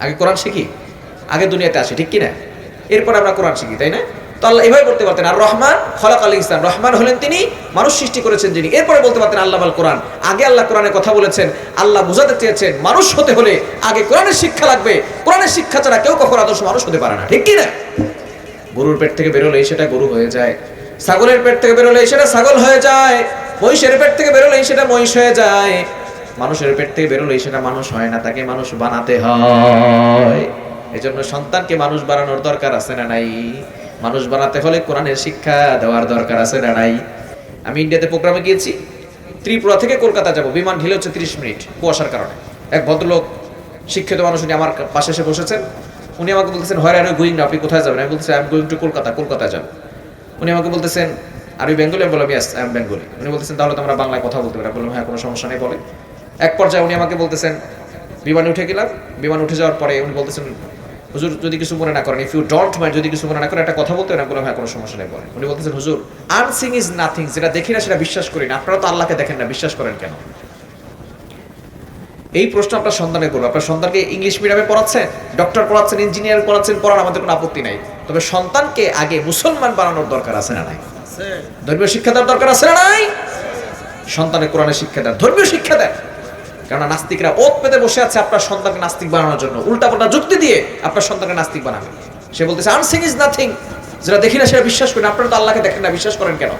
আগে কোরআন শিখি, আগে দুনিয়াতে আসি, ঠিক কি না? এরপর আমরা কোরআন শিখি, তাই না? তো আল্লাহ এভাবে বলতে পারতেন আর রহমান খলাকাল ইনসান, রহমান হলেন তিনি, মানুষ সৃষ্টি করেছেন যিনি। এরপরে বলতে পারতেন আল্লামাল কোরআন। আগে আল্লাহ কোরআনে কথা বলেছেন, আল্লাহ বুঝাতে চেয়েছেন মানুষ হতে হলে আগে কোরআনের শিক্ষা লাগবে। কোরআনের শিক্ষা ছাড়া কেউ কখনো আদর্শ মানুষ হতে পারে না, ঠিক কি না? গরুর পেট থেকে বেরোলেই সেটা গরু হয়ে যায়, ছাগলের পেট থেকে বেরোলেই সেটা ছাগল হয়ে যায়, মহিষের পেট থেকে বেরোলেই সেটা মহিষ হয়ে যায়, মানুষের পেট থেকে বেরোলেই সেটা মানুষ হয় না, তাকে মানুষ বানাতে হয়। এজন্য সন্তানকে মানুষ বানানোর দরকার আছে না নাই? মানুষ বানাতে হলে কোরআনের শিক্ষা দেওয়ার দরকার আছে না নাই? আমি ইন্ডিয়াতে প্রোগ্রামে গিয়েছি, ত্রিপুরা থেকে কলকাতা যাব, বিমান ঢিলে হচ্ছে 30 মিনিট কুয়াশার কারণে। এক ভদ্রলোক শিক্ষিত মানুষ, উনি আমার পাশে এসে বসেছেন। উনি আমাকে বলতেছেন হোয়ার আর ইউ গোয়িং, আপনি কোথায় যাবেন? আমি বলতেছি I am going to Kolkata, কলকাতায় যাব। উনি আমাকে বলতেছেন আর ইউ বেঙ্গলি? আমি বললাম ইয়েস আই এম বেঙ্গলি। উনি বলতেছেন তাহলে তো আমরা বাংলায় কথা বলতে পারি। আমি বললাম হ্যাঁ, কোনো সমস্যা নেই, বলে। এক পর্যায়ে উনি আমাকে বলতেছেন, বিমানে উঠে গেলাম, বিমান উঠে যাওয়ার পরে উনি বলতেছেন হুজুর যদি কিছু মনে না করেন, ইফ ইউ ডোন্ট মাইন্ড, যদি কিছু মনে না করেন একটা কথা বলতে পারেন? আমি বললাম হ্যাঁ, কোনো সমস্যা নেই, বলেন। উনি বলতেছেন হুজুর আনসিং ইজ নাথিং, যেটা দেখি না সেটা বিশ্বাস করি না, আপনারা তো আল্লাহকে দেখেন না, বিশ্বাস করেন কেন? এই প্রশ্ন আপনার সন্তানের করবো। আপনার সন্তানকে ইংলিশ মিডিয়ামে পড়াচ্ছেন, ডক্টর পড়াচ্ছেন, ইঞ্জিনিয়ার পড়াচ্ছেন, পড়ান, আমাদের কোনো আপত্তি নাই। তবে সন্তানকে আগে মুসলমান বানানোর দরকার আছে না নাই? ধর্মীয় শিক্ষা দেওয়ার দরকার আছে না নাই? সন্তানের কোরআনের শিক্ষা দেন, ধর্মীয় শিক্ষা দেন। কেননা নাস্তিকরা ওত পেতে বসে আছে আপনার সন্তানকে নাস্তিক বানানোর জন্য, উল্টাপাল্টা যুক্তি দিয়ে আপনার সন্তানকে নাস্তিক বানাবে। সে বলতেছে আনসিং ইজ নাথিং, যেটা দেখি না সেটা বিশ্বাস করি না, আপনারা তো আল্লাহকে দেখেন না, বিশ্বাস করেন কেন?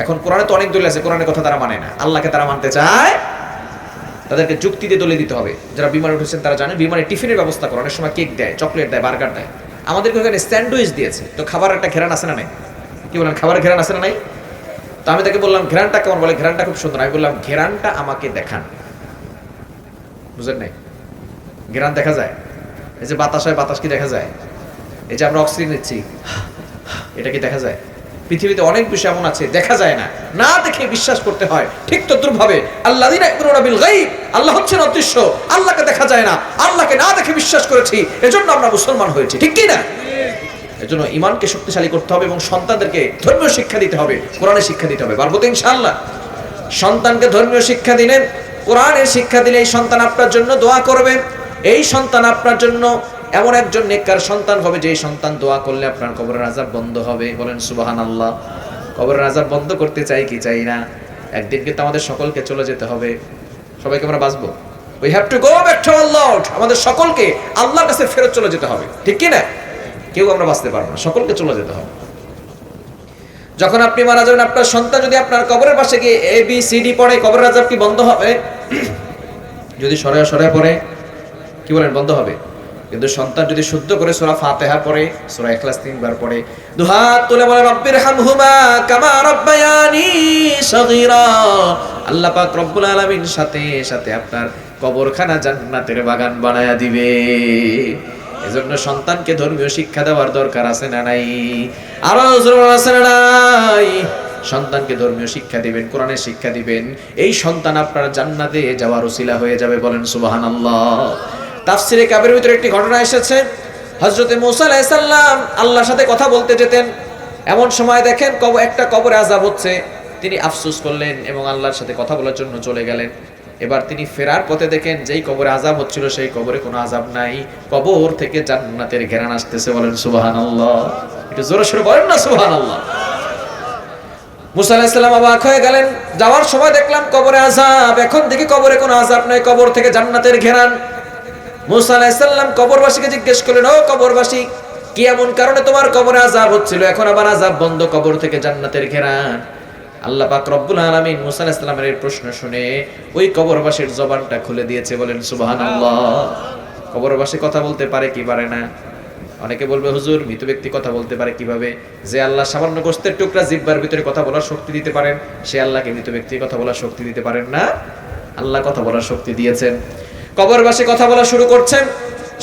এখন কোরআনে তো অনেক দলিল আছে, কোরআনের কথা তারা মানে না, আল্লাহকে তারা মানতে চায়, তাদেরকে যুক্তি দিয়ে দলিল দিতে হবে। যারা বিমানে উঠেছেন তারা জানেন বিমানে টিফিনের ব্যবস্থা করে, অনেক সময় কেক দেয়, চকলেট দেয়, বার্গার দেয়। আমাদেরকে ওখানে স্যান্ডউইচ দিয়েছে, তো খাবার একটা ঘেরান আছে না নাই? কি বলেন, খাবারের ঘেরান আছে না নাই? তো আমি তাকে বললাম ঘেরানটা কেমন? বলে ঘেরানটা খুব সুন্দর। আমি বললাম ঘেরানটা আমাকে দেখান। বুঝেন নাই? ঘেরান দেখা যায়? এই যে বাতাস হয়, বাতাস কি দেখা যায়? এই যে আমরা অক্সিজেন নিচ্ছি, এটা কি দেখা যায়? পৃথিবীতে অনেক বিষয় এমন আছে দেখা যায় না, না দেখে বিশ্বাস করতে হয়। ঠিক তদ্রুপভাবে আল্লাযীনা ইউমিনুনা বিল গায়ব, আল্লাহ হচ্ছেন অদৃশ্য, আল্লাহকে দেখা যায় না, আল্লাহকে না দেখে বিশ্বাস করেছি, এজন্য আমরা মুসলমান হয়েছি, ঠিক কি না? এজন্য ঈমানকে শক্তিশালী করতে হবে এবং সন্তানদেরকে ধর্মীয় শিক্ষা দিতে হবে, কোরআনের শিক্ষা দিতে হবে। পারবো তো ইনশাআল্লাহ? সন্তানকে ধর্মীয় শিক্ষা দিলেন, কোরআনের শিক্ষা দিলে এই সন্তান আপনার জন্য দোয়া করবে। এই সন্তান আপনার জন্য এমন একজন নেককার সন্তান হবে যে সন্তান দোয়া করলে আপনার কবরের আযাব বন্ধ হবে। বলেন সুবহানাল্লাহ। কবরের আযাব বন্ধ করতে চাই কি চাই না? একদিন কিন্তু আমাদের সকলকে চলে যেতে হবে। সবাইকে আমরা বাঁচবো, we have to go back to our Lord. আমাদের সকলকে আল্লাহর কাছে ফেরত চলে যেতে হবে, ঠিক কি না? কেউ আমরা বাঁচতে পারবো না, সকলকে চলে যেতে হবে। যখন আপনি মারা যাবেন, আপনার সন্তান যদি আপনার কবরের পাশে গিয়ে ABCD পড়ে, কবরের আযাব কি বন্ধ হবে? যদি সরায়া সরায়া পড়ে, কি বলেন, বন্ধ হবে। কিন্তু সন্তান যদি শুদ্ধ করে সূরা ফাতিহা পড়ে, সূরা ইখলাস 3 বার পড়ে, দুহাত তুলে বলে রব্বিরহামহুমা কামা রাব্বায়ানি সগীরা, আল্লাহ পাক রব্বুল আলামিন সাথে সাথে আপনার কবরখানা জান্নাতের বাগান বানায়া দিবে। এজন্য সন্তানকে ধর্মীয় শিক্ষা দেওয়ার দরকার আছে না নাই? আরো জোরে আছে না নাই? সন্তানকে ধর্মীয় শিক্ষা দিবেন, কোরআনের শিক্ষা দিবেন, এই সন্তান আপনার জান্নাতে যাওয়ার উসিলা হয়ে যাবে। বলেন সুবহানাল্লাহ। তাফসিরে কাবিরের ভিতরে একটি ঘটনা এসেছে, হযরতে মূসা আলাইহিস সালাম আল্লাহর সাথে কথা বলতে যেতেন, এমন সময় দেখেন একটা কবরে আযাব হচ্ছে, তিনি আফসোস করলেন এবং আল্লাহর সাথে কথা বলার জন্য চলে গেলেন। এবার তিনি ফেরার পথে দেখেন যেই কবরে আযাব হচ্ছিল সেই কবরে কোনো আযাব নাই, কবর থেকে জান্নাতের ঘ্রাণ আসতেছে। বলেন সুবহানাল্লাহ। একটু জোরে সোরে বলেন না সুবহানাল্লাহ। মুসা আলাইহিস সালাম অবাক হয়ে গেলেন, যাওয়ার সময় দেখলাম কবরে আযাব, এখন দেখি কবরে কোনো আযাব নাই, কবর থেকে জান্নাতের ঘেরান। মুসা আলাইহিস সালাম কবরবাসীকে জিজ্ঞেস করলেন, ও কবরবাসী, কি এমন কারণে তোমার কবরে আযাব হচ্ছিল, এখন আবার আযাব বন্ধ, কবর থেকে জান্নাতের ঘেরান? আল্লাহ পাক রব্বুল আলামিন মুসা আলাইহিস সালামের এই প্রশ্ন শুনে ওই কবরবাসীর জবানটা খুলে দিয়েছে। বলেন সুবহানাল্লাহ। কবরবাসী কথা বলতে পারে কি পারে না? অনেকে বলবে, হুজুর মৃত ব্যক্তি কথা বলতে পারে কিভাবে? যে আল্লাহ সামান্য গোশতের টুকরা জিহ্বার ভিতরে কথা বলার শক্তি দিতে পারেন, সে আল্লাহকে মৃত ব্যক্তির কথা বলার শক্তি দিতে পারেন না? আল্লাহ কথা বলার শক্তি দিয়েছেন। কবরবাসী কথা বলা শুরু করছেন।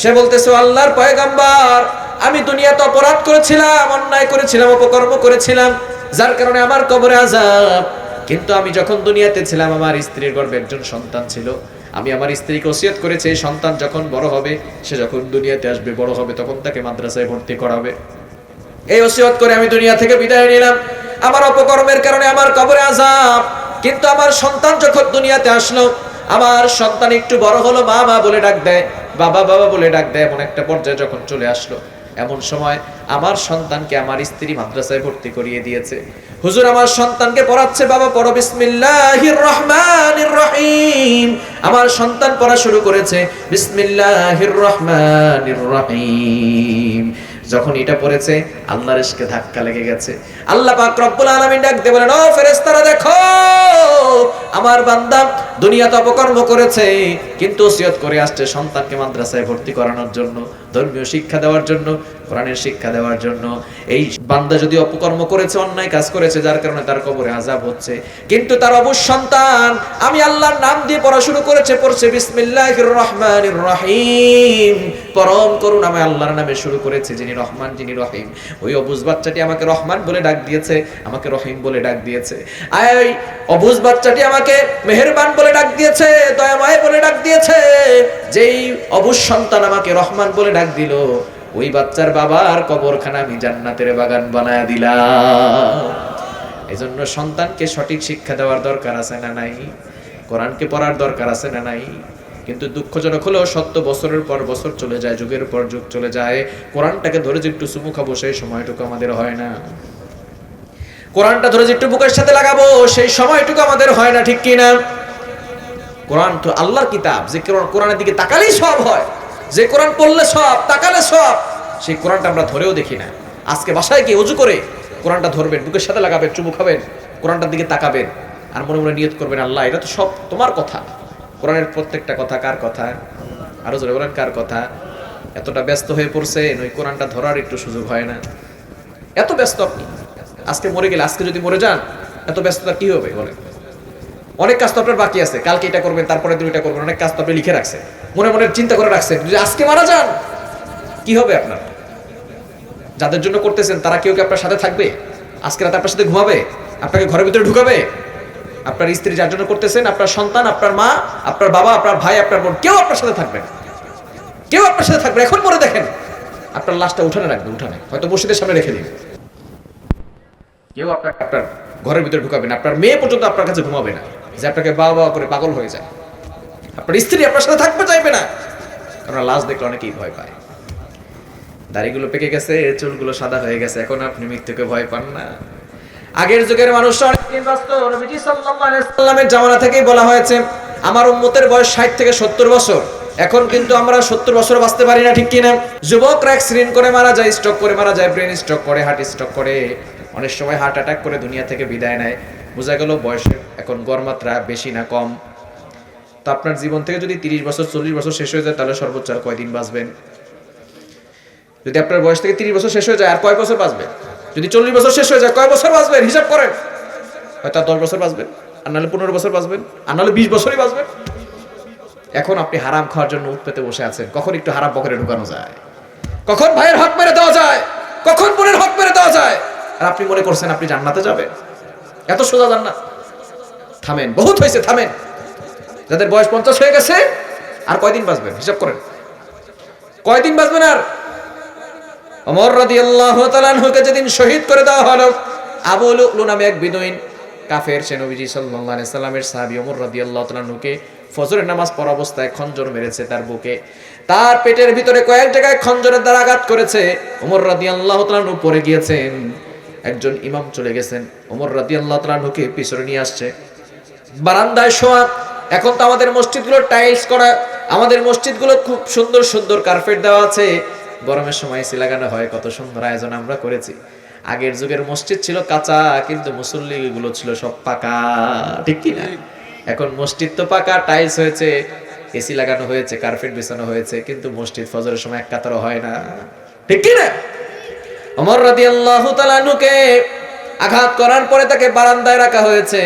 সে বলতেছে, আল্লাহর পয়গম্বর, আমি দুনিয়াতে অপরাধ করেছিলাম, অন্যায় করেছিলাম, অপকর্ম করেছিলাম, যার কারণে আমার কবরে আযাব। কিন্তু আমি যখন দুনিয়াতে ছিলাম, আমার স্ত্রীর গর্ভে একজন সন্তান ছিল। আমি আমার স্ত্রীকে ওসিয়ত করেছি, এই সন্তান যখন বড় হবে, সে যখন দুনিয়াতে আসবে, বড় হবে, তখন তাকে মাদ্রাসায় ভর্তি করাবে। এই ওসিয়ত করে আমি দুনিয়া থেকে বিদায় নিলাম। আমার অপকর্মের কারণে আমার কবরে আযাব। কিন্তু আমার সন্তান যখন দুনিয়াতে আসলো, আমার সন্তান একটু বড় হলো, মা মা বলে ডাক দেয়, বাবা বাবা বলে ডাক দেয়, এমন একটা পর্যায়ে যখন চলে আসলো, এমন সময় আমার সন্তানকে আমার স্ত্রী মাদ্রাসায় ভর্তি করিয়ে দিয়েছে। হুজুর, আমার সন্তানকে পড়াচ্ছে, বাবা পড়ো বিসমিল্লাহির রহমানির রহিম। আমার সন্তান পড়া শুরু করেছে বিসমিল্লাহির রহমানির রহিম। যখন এটা পড়েছে, আল্লাহর ইশকে ধাক্কা লেগে গেছে। আল্লাহ পাক রব্বুল আলামিন ডাক দিয়ে বলেন, ও ফেরেশতারা দেখো, আমার বান্দা দুনিয়াতে অপকর্ম করেছে, কিন্তু ওসিয়ত করে আসছে সন্তানকে মাদ্রাসায় ভর্তি করানোর জন্য, ধর্মীয় শিক্ষা দেওয়ার জন্য, কোরআনের শিক্ষা দেওয়ার জন্য। এই বান্দা যদি অপকর্ম করেছে, অন্যায় কাজ করেছে, যার কারণে তার কবরে আযাব হচ্ছে, কিন্তু তার অবশ্য সন্তান আমি আল্লাহর নাম দিয়ে পড়া শুরু করেছে, পড়ছে বিসমিল্লাহির রহমানির রহিম, পরম করুণাময় আল্লাহর নামে শুরু করেছে, যিনি রহমান, যিনি রহিম। ওই অবুঝ বাচ্চাটি আমাকে রহমান বলে ডাক দিয়েছে, আমাকে রহিম বলে ডাক দিয়েছে। এই অবুঝ বাচ্চাটি আমাকে মেহেরবান বলে ডাক দিয়েছে, দয়াময় বলে ডাক দিয়েছে। যেই অবুঝ সন্তান আমাকে রহমান বলে ডাক দিল, ওই বাচ্চার বাবার কবরখানা আমি জান্নাতের বাগান বানায় দিলাম। এজন্য সন্তানকে সঠিক শিক্ষা দেওয়ার দরকার আছে না নাই? কোরআনকে পড়ার দরকার আছে না নাই? কিন্তু দুঃখজনক হলেও সত্য, বছরের পর বছর চলে যায়, যুগের পর যুগ চলে যায়, কোরআনটাকে ধরে যে একটু চুমু খাবো সেই সময়টুকু আমাদের হয় না। কোরআনটা ধরে যে একটু বুকের সাথে লাগাবো সেই সময়টুকু আমাদের হয় না, ঠিক কিনা? কোরআন তো আল্লাহর কিতাব, যে কোরআনের দিকে তাকালেই সব হয়, যে কোরআন পড়লে সব, তাকালে সব, সেই কোরআনটা আমরা ধরেও দেখি না। আজকে বাসায় গিয়ে ওযু করে কোরআনটা ধরবেন, বুকের সাথে লাগাবেন, চুমু খাবেন, কোরআনটার দিকে তাকাবেন, আর মনে মনে নিয়ত করবেন, আল্লাহ এটা তো সব তোমার কথা। কোরআনের প্রত্যেকটা কথা কার কথা? আরো জোরে বলেন, কার কথা? এতটা ব্যস্ত হয়ে পড়ছেন, ওই কোরআনটা ধরার একটু সুযোগ হয় না। এত ব্যস্ত আপনি, আজকে মরে গেলে, আজকে যদি মরে যান, এত ব্যস্ততা কি হবে বলেন? অনেক কাজ তো আপনার বাকি আছে, কালকে এটা করবেন, তারপরে দিন এটা করবেন, অনেক কাজ তো আপনি লিখে রাখছেন, মনে মনে চিন্তা করে রাখছেন, যদি আজকে মারা যান কি হবে আপনার? যাদের জন্য করতেছেন তারা কেউ কি আপনার সাথে থাকবে? আজকে রাতে আপনার সাথে ঘুমাবে? আপনাকে ঘরের ভিতরে ঢুকাবে? আপনার স্ত্রী যার জন্য করতেছেন, আপনার সন্তান, আপনার মা, আপনার বাবা, আপনার ভাই, আপনার বোন, কেউ আপনার সাথে থাকবে না, কেউ আপনার সাথে থাকবে। এখন পরে দেখেন আপনার লাশটা উঠানে রাখবে, উঠানে হয়তো মসজিদের সামনে রেখে দিবে, কেউ আপনার ঘরের ভিতরে ঢুকাবে না। আপনার মেয়ে পর্যন্ত আপনার কাছে ঘুমাবে না, যে আপনাকে বাবা বাবা করে পাগল হয়ে যায়। আপনার স্ত্রী আপনার সাথে থাকতে চাইবে না, কারণ লাশ দেখলে অনেকেই ভয় পায়। দাড়িগুলো পেকে গেছে, চুলগুলো সাদা হয়ে গেছে, এখন আপনি মৃত্যুকে ভয় পান না। আগের যুগের মানুষরা অনেক দিন বাঁচত। নবীজি সাল্লাল্লাহু আলাইহি ওয়াসাল্লামের জামানা থেকেই বলা হয়েছে, আমার উম্মতের বয়স 60 থেকে 70 বছর। এখন কিন্তু আমরা 70 বছর বাঁচতে পারি না, ঠিক কিনা? যুবকরা অ্যাক্সিডেন্ট করে মারা যায়, স্ট্রোক করে মারা যায়, ব্রেন স্ট্রোক করে, হার্ট স্ট্রোক করে, অনেক সময় হার্ট অ্যাটাক করে দুনিয়া থেকে বিদায় নেয়। বোঝা গেল বয়সের এখন গড়মাত্রা বেশি না কম? তো আপনার জীবন থেকে যদি 30 বছর 40 বছর শেষ হয়ে যায়, তাহলে সর্বোচ্চ আর কয়দিন বাঁচবেন? যদি আপনার বয়স থেকে 30 বছর শেষ হয়ে যায়, আর কয় বছর বাঁচবেন? যদি 40 বছর শেষ হয়ে যায়, কয় বছর বাঁচবেন? হিসাব করেন। হয়তো 10 বছর বাঁচবেন, আর নাহলে 15 বছর বাঁচবেন, আর নাহলে 20 বছরই বাঁচবেন। এখন আপনি হারাম খাওয়ার জন্য উঠ পেতে বসে আছেন। কখন একটু হারাম পকেটে ঢুকানো যায়, কখন ভাইয়ের হক মেরে দেওয়া যায়, কখন বোনের হক মেরে দেওয়া যায়, আর আপনি মনে করছেন আপনি জান্নাতে যাবেন। এত সোজা জান্নাত? থামেন, বহুত হয়েছে, থামেন। যাদের বয়স 50 হয়ে গেছে, আর কয়দিন বাঁচবেন? হিসাব করেন, কয়দিন বাঁচবেন? আর ওমর রাদিয়াল্লাহু তাআলা আনহুকে যেদিন শহীদ করে দেওয়া হলো, আবু লুলু নামে এক বিদুইন কাফের, সে নবীজি সাল্লাল্লাহু আলাইহি সাল্লামের সাহাবী ওমর রাদিয়াল্লাহু তাআলা আনহুকে ফজরের নামাজ পড়া অবস্থায় খঞ্জর মেরেছে তার বুকে। তার পেটের ভিতরে কয়েক জায়গায় খঞ্জরের দ্বারা আঘাত করেছে। ওমর রাদিয়াল্লাহু তাআলা আনহু পড়ে গিয়েছেন। একজন ইমাম চলে গেছেন, ওমর রাদিয়াল্লাহু তাআলা আনহুকে পিছনে নিয়ে আসছে, বারান্দায় শোয়া। এখন তো আমাদের মসজিদগুলো টাইলস করা, আমাদের মসজিদগুলো খুব সুন্দর সুন্দর কার্পেট দেওয়া আছে, গরমের সময় এসি লাগানো হয়, কত সুন্দর আয়োজন আমরা করেছি। আগের যুগের মসজিদ ছিল কাঁচা, কিন্তু মুসল্লি গুলো ছিল সব পাকা, ঠিক কি না? এখন মসজিদ তো পাকা, টাইলস হয়েছে, এসি লাগানো হয়েছে, কার্পেট বিছানো হয়েছে, কিন্তু মসজিদ ফজরের সময় এক কাতারও হয় না, ঠিক কি না? ওমর রাদিয়াল্লাহু তাআলা আনহুকে আঘাত করার পরে তাকে বারান্দায় রাখা হয়েছে।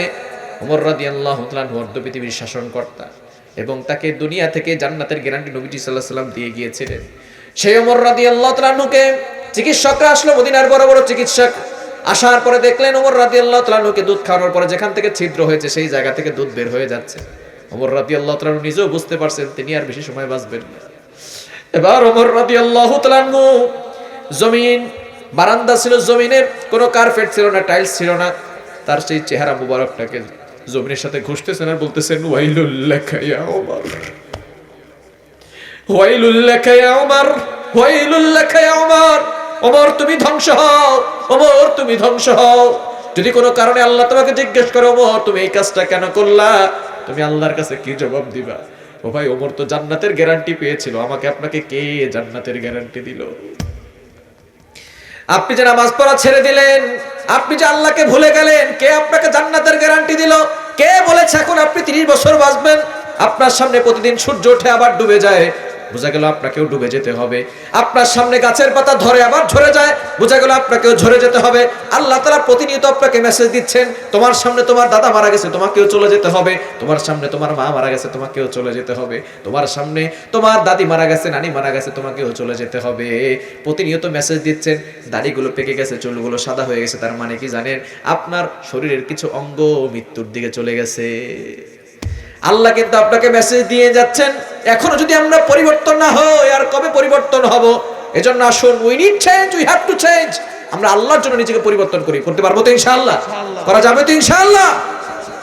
ওমর রাদিয়াল্লাহু তাআলা আনহু অর্ধ পৃথিবীর শাসনকর্তা, এবং তাকে দুনিয়া থেকে জান্নাতের গ্যারান্টি নবীজি সাল্লাল্লাহু আলাইহি ওয়াসাল্লাম দিয়ে গিয়েছিলেন। সেই ওমর রাদিয়াল্লাহু তাআলা আনহুকে চিকিৎসকরা আসলো, মদিনার বড় বড় চিকিৎসক আসার পরে দেখলেন ওমর রাদিয়াল্লাহু তাআলা আনহুকে দুধ খাওয়ানোর পরে যেখান থেকে ছিদ্র হয়েছে সেই জায়গা থেকে দুধ বের হয়ে যাচ্ছে। ওমর রাদিয়াল্লাহু তাআলা আনহু নিজেও বুঝতে পারছেন তিনি আর বেশি সময় বাঁচবেন না। এবার ওমর রাদিয়াল্লাহু তাআলা আনহু, জমিন, বারান্দা ছিল জমিনের, কোনো কার্পেট ছিল না, টাইলস ছিল না, তার সেই চেহারা মুবারকটাকে জমিনের সাথে ঘষতেছেন আর বলতেছেন ওয়াইলুল লাকা ইয়া ওমর, ওয়াইলুল লাকা ইয়া ওমর, ওয়াইলুল লাকা ইয়া ওমর, ওমর তুমি ধ্বংস হও, ওমর তুমি ধ্বংস হও। যদি কোনো কারণে আল্লাহ তোমাকে জিজ্ঞেস করে ওমর তুমি এই কাজটা কেন করলা, তুমি আল্লাহর কাছে কি জবাব দিবা? ও ভাই, ওমর তো জান্নাতের গ্যারান্টি পেয়েছিল, আমাকে আপনাকে কে জান্নাতের গ্যারান্টি দিল? আপনি যে নামাজ পড়া ছেড়ে দিলেন, আপনি যে আল্লাহকে ভুলে গেলেন, কে আপনাকে জান্নাতের গ্যারান্টি দিল? কে বলেছে এখন আপনি 30 বছর বাঁচবেন? আপনার সামনে প্রতিদিন সূর্য ওঠে আবার ডুবে যায়, বোঝা গেল আপনাকেও ডুবে যেতে হবে। আপনার সামনে গাছের পাতা ধরে আবার ঝরে যায়, বোঝা গেল আপনাকেও ঝরে যেতে হবে। আল্লাহ তাআলা প্রতিনিয়ত আপনাকে মেসেজ দিচ্ছেন, তোমার সামনে তোমার দাদা মারা গেছে, তোমাকেও চলে যেতে হবে। তোমার সামনে তোমার মা মারা গেছে, তোমাকেও চলে যেতে হবে। তোমার সামনে তোমার দাদি মারা গেছে, নানি মারা গেছে, তোমাকেও চলে যেতে হবে। প্রতিনিয়ত মেসেজ দিচ্ছেন। দাড়িগুলো পেকে গেছে, চুলগুলো সাদা হয়ে গেছে, তার মানে কি জানেন? আপনার শরীরের কিছু অঙ্গ মৃত্যুর দিকে চলে গেছে। আল্লাহ কিন্তু আপনাকে মেসেজ দিয়ে যাচ্ছেন। এখনো যদি আমরা পরিবর্তন না হই, আর কবে পরিবর্তন হব? এজন্য আসুন, we need change, we have to change. আমরা আল্লাহর জন্য নিজেকে পরিবর্তন করি। করতে পারবো তো ইনশাআল্লাহ? করা যাবে তো ইনশাআল্লাহ?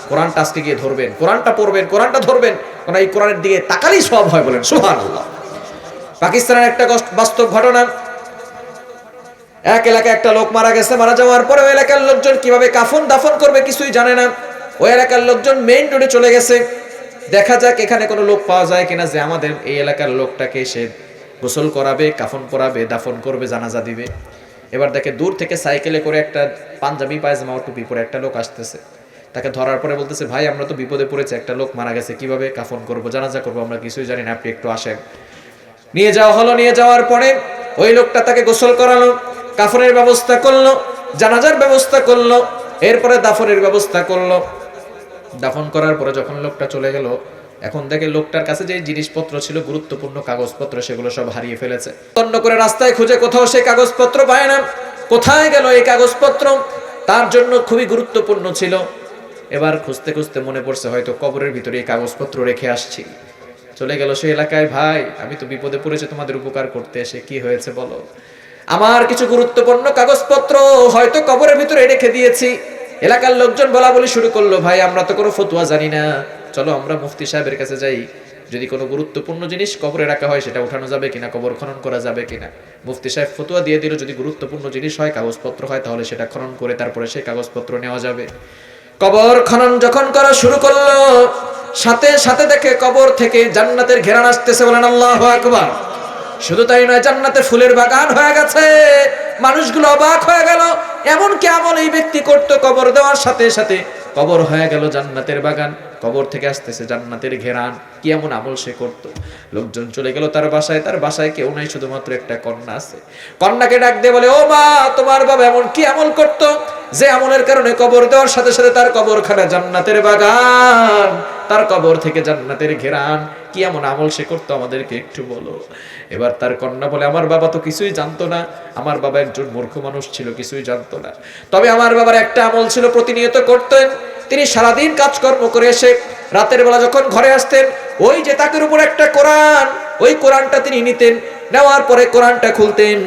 কোরআনটা আজকে গিয়ে ধরবেন, কোরআনটা পড়বেন, কোরআনটা ধরবেন, কারণ এই কোরআনের দিকে তাকালেই সব হয়, বলেন সুবহানাল্লাহ। পাকিস্তানের একটা বাস্তব ঘটনা। এক এলাকায় একটা লোক মারা গেছে, মারা যাওয়ার পরে ওই এলাকার লোকজন কিভাবে কাফন দাফন করবে কিছুই জানে না। ওই এলাকার লোকজন মেইন রোডে চলে গেছে, দেখা যাক এখানে কোনো লোক পাওয়া যায় কিনা যে আমাদের এই এলাকার লোকটাকে এসে গোসল করাবে, কাফন পরাবে, দাফন করবে, জানাজা দিবে। এবার দেখে দূর থেকে সাইকেলে করে একটা পাঞ্জাবি পায়জামা টুপি পরে একটা লোক আসতেছে। তাকে ধরার পরে বলতেছে, ভাই আমরা তো বিপদে পড়েছি, একটা লোক মারা গেছে, কিভাবে কাফন করব, জানাজা করব, আমরা কিছুই জানি না, আপনি একটু আসেন। নিয়ে যাওয়া হলো। নিয়ে যাওয়ার পরে ওই লোকটা তাকে গোসল করালো, কাফনের ব্যবস্থা করলো, জানাজার ব্যবস্থা করলো, এরপরে দাফনের ব্যবস্থা করলো। দাফন করার পরে যখন লোকটা চলে গেল, এখন দেখে লোকটার কাছে যে জিনিসপত্র ছিল, গুরুত্বপূর্ণ কাগজপত্র, সেগুলো সব হারিয়ে ফেলেছে। তন্ন করে রাস্তায় খুঁজে কোথাও সেই কাগজপত্র পায় না। কোথায় গেল এই কাগজপত্র? তার জন্য খুবই গুরুত্বপূর্ণ ছিল। এবার খুঁজতে খুঁজতে মনে পড়ছে হয়তো কবরের ভিতরে এই কাগজপত্র রেখে আসছি। চলে গেল সেই এলাকায়, ভাই আমি তো বিপদে পড়েছি তোমাদের উপকার করতে এসে, কি হয়েছে বলো? আমার কিছু গুরুত্বপূর্ণ কাগজপত্র হয়তো কবরের ভিতরে রেখে দিয়েছি। এলাকার লোকজন বলা বলি শুরু করলো, ভাই আমরা তো কোনো ফতোয়া জানি না, চলো আমরা মুফতি সাহেবের কাছে যাই, যদি কোনো গুরুত্বপূর্ণ জিনিস কবরে রাখা হয় সেটা উঠানো যাবে কিনা, কবর খনন করা যাবে কিনা। মুফতি সাহেব ফতোয়া দিয়ে দিল, যদি গুরুত্বপূর্ণ জিনিস হয়, কাগজপত্র হয়, তাহলে সেটা খনন করে তারপরে সেই কাগজপত্র নেওয়া যাবে। কবর খনন যখন করা শুরু করলো, সাথে সাথে দেখে কবর থেকে জান্নাতের ঘেরান আসতেছে, বলেন আল্লাহু আকবার। শুধু তাই নয়, জান্নাতে ফুলের বাগান হয়ে গেছে। মানুষগুলো অবাক হয়ে গেল, এমন কি আমল এই ব্যক্তি করতো? কবর দেওয়ার সাথে সাথে কবর হয়ে গেল জান্নাতের বাগান, কবর থেকে আসতেছে জান্নাতের ঘেরান। কি এমন আমল সে করত? লোকজন চলে গেল তার বাসায়। তার বাসায় কেউ নাই, শুধুমাত্র একটা কন্যা আছে। কন্যাকে ডাক দিয়ে বলে, ও মা, তোমার বাবা এমন কি আমল করত যে আমলের কারণে কবর দেওয়ার সাথে সাথে তার কবরখানা জান্নাতের বাগান, তার কবর থেকে জান্নাতের ঘেরান? কি এমন আমল সে করতো, আমাদেরকে একটু বলো। এবার তার কন্যা বলে, আমার বাবা তো কিছুই জানতো না, আমার বাবা একজন মূর্খ মানুষ ছিল, কিছুই জানতো না। তবে আমার বাবার একটা আমল ছিল, প্রতিনিয়ত করতেন। তিনি সারাদিন কাজকর্ম করে এসে রাতের বেলা যখন ঘরে আসতেন, ওই যে তাকের উপর একটা কোরআন, ওই কোরআনটা তিনি নিতেন, নেওয়ার পরে কোরআনটা খুলতেন,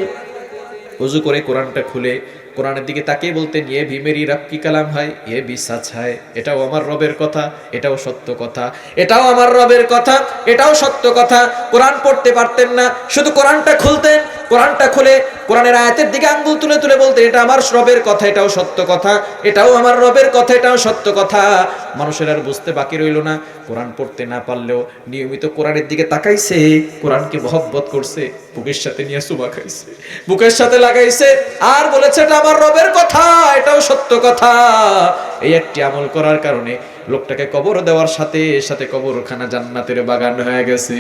ওযু করে কোরআনটা খুলে কোরআনের দিকে তাকিয়ে বলতেন, ইয়ে ভি মেরি রব কি কালাম হায়, ইয়ে ভি সচ হায়, এটাও আমার রবের কথা, এটাও সত্য কথা, এটাও আমার রবের কথা, এটাও সত্য কথা। কোরআন পড়তে পারতেন না, শুধু কোরআনটা খুলতেন, কোরআনটা খুলে কোরআনের আয়াতের দিকে আঙ্গুল তুলে তুলে বলতে, এটা আমার রবের কথা, এটাও সত্য কথা, এটাও আমার রবের কথা, এটাও সত্য কথা। মানুষের আর বুঝতে বাকি রইল না। কোরআন পড়তে না পারলেও নিয়মিত কোরআনের দিকে তাকাইছে, কোরআনকে মহব্বত করছে, বুকের সাথে নিয়ে চুমা খাইছে, বুকের সাথে লাগাইছে, আর বলেছে এটা আমার রবের কথা, এটাও সত্য কথা। এই একটি আমল করার কারণে লোকটাকে কবর দেওয়ার সাথে সাথে কবরখানা জান্নাতের বাগান হয়ে গেছে।